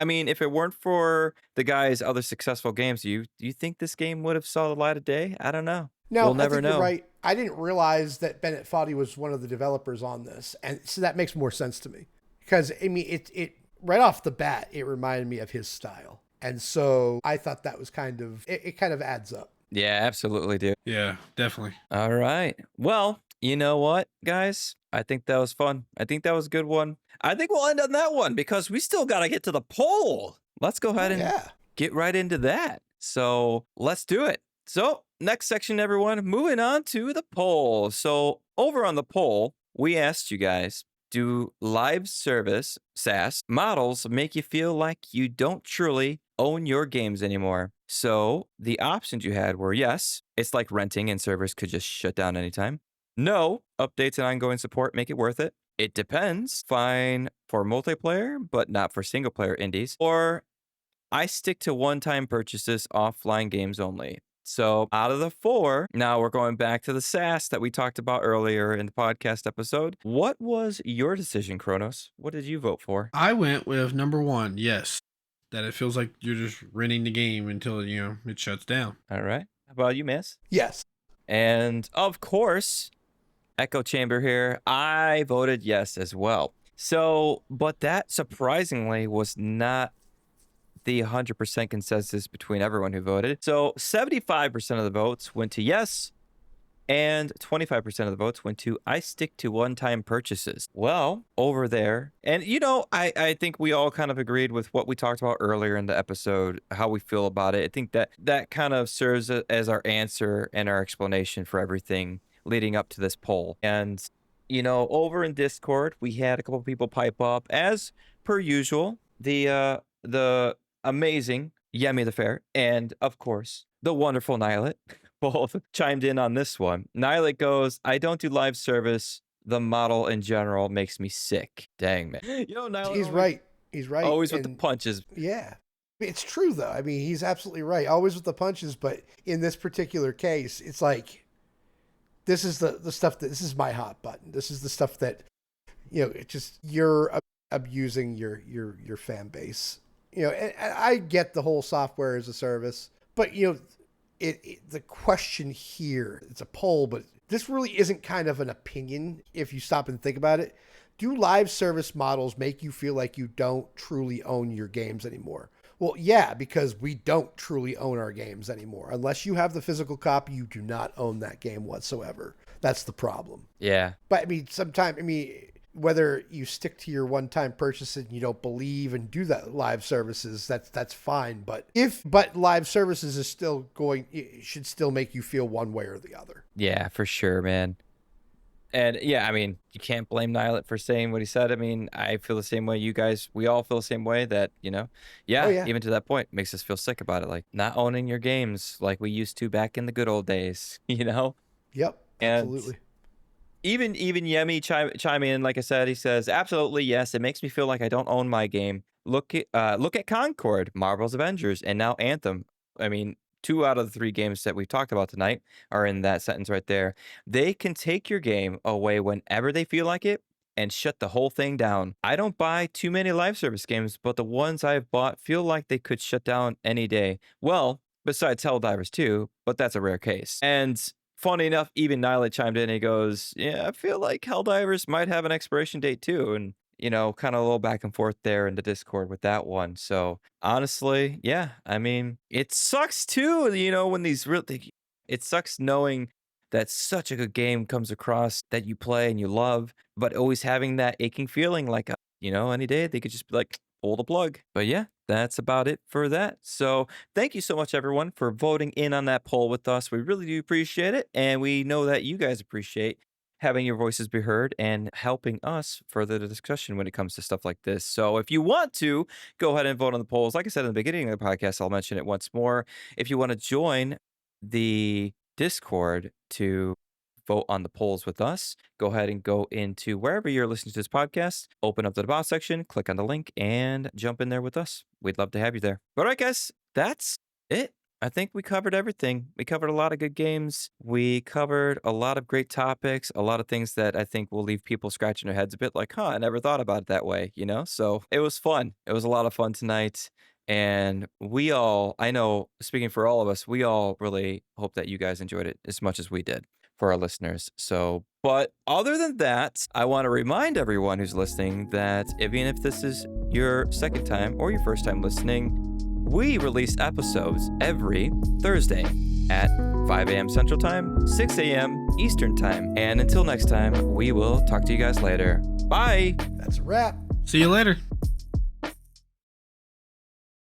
if it weren't for the guy's other successful games, do you think this game would have saw the light of day? I don't know. No, we'll never know. You're right. I didn't realize that Bennett Foddy was one of the developers on this, and so that makes more sense to me because it right off the bat it reminded me of his style, and so I thought that was kind of adds up. Yeah, absolutely, dude. Yeah, definitely. All right. Well, you know what, guys? I think that was fun. I think that was a good one. I think we'll end on that one because we still got to get to the poll. Let's go ahead and get right into that. So let's do it. So next section, everyone, moving on to the poll. So over on the poll, we asked you guys, do live service SaaS models make you feel like you don't truly own your games anymore? So the options you had were yes, it's like renting and servers could just shut down anytime. No, updates and ongoing support make it worth it. It depends. Fine for multiplayer, but not for single player indies. Or I stick to one-time purchases, offline games only. So out of the 4, now we're going back to the SaaS that we talked about earlier in the podcast episode. What was your decision, Kronos? What did you vote for? I went with number 1. Yes, that it feels like you're just renting the game until it shuts down. All right. How about you, Miss? Yes. And of course, echo chamber here. I voted yes as well. So, but that surprisingly was not the 100% consensus between everyone who voted. So 75% of the votes went to yes, and 25% of the votes went to I stick to one-time purchases. Well, over there, and I think we all kind of agreed with what we talked about earlier in the episode, how we feel about it. I think that kind of serves as our answer and our explanation for everything leading up to this poll. And over in Discord, we had a couple people pipe up as per usual. The amazing Yemi the Fair, and of course the wonderful Nilet both chimed in on this one. Nilet goes, I don't do live service. The model in general makes me sick. Dang, man. Nilet. He's right. He's right. Always with the punches. Yeah. It's true, though. I mean, he's absolutely right. Always with the punches. But in this particular case, it's like, this is the stuff this is my hot button. This is the stuff that, it just, you're abusing your fan base. And I get the whole software as a service, but the question here, it's a poll, but this really isn't kind of an opinion if you stop and think about it. Do live service models make you feel like you don't truly own your games anymore? Well, yeah, because we don't truly own our games anymore. Unless you have the physical copy, you do not own that game whatsoever. That's the problem. Yeah. But whether you stick to your one-time purchases and you don't believe and do that live services, that's fine. But live services is still it should still make you feel one way or the other. Yeah, for sure, man. And yeah, you can't blame Nilet for saying what he said. I feel the same way. You guys, we all feel the same way that, even to that point, makes us feel sick about it. Like not owning your games like we used to back in the good old days, Yep, absolutely. And even Yemi chime in, like I said, he says, absolutely, yes, it makes me feel like I don't own my game. Look at Concord, Marvel's Avengers, and now Anthem. 2 out of the 3 games that we've talked about tonight are in that sentence right there. They can take your game away whenever they feel like it and shut the whole thing down. I don't buy too many live service games, but the ones I've bought feel like they could shut down any day. Well, besides Helldivers 2, but that's a rare case. And funny enough, even Nilet chimed in and he goes, yeah, I feel like Helldivers might have an expiration date too. And, kind of a little back and forth there in the Discord with that one. So honestly, yeah, it sucks too, when these it sucks knowing that such a good game comes across that you play and you love, but always having that aching feeling like, any day they could just be like, pull the plug. But yeah, that's about it for that. So thank you so much, everyone, for voting in on that poll with us. We really do appreciate it. And we know that you guys appreciate having your voices be heard and helping us further the discussion when it comes to stuff like this. So if you want to, go ahead and vote on the polls. Like I said in the beginning of the podcast, I'll mention it once more. If you want to join the Discord to vote on the polls with us, go ahead and go into wherever you're listening to this podcast, open up the About section, click on the link, and jump in there with us. We'd love to have you there. All right, guys, that's it. I think we covered everything. We covered a lot of good games. We covered a lot of great topics, a lot of things that I think will leave people scratching their heads a bit like, I never thought about it that way, So it was fun. It was a lot of fun tonight. And we all, I know, speaking for all of us, we all really hope that you guys enjoyed it as much as we did for our listeners. So, but other than that, I want to remind everyone who's listening that even if this is your second time or your first time listening, we release episodes every Thursday at 5 a.m. Central Time, 6 a.m. Eastern Time. And until next time, we will talk to you guys later. Bye. That's a wrap. See you later.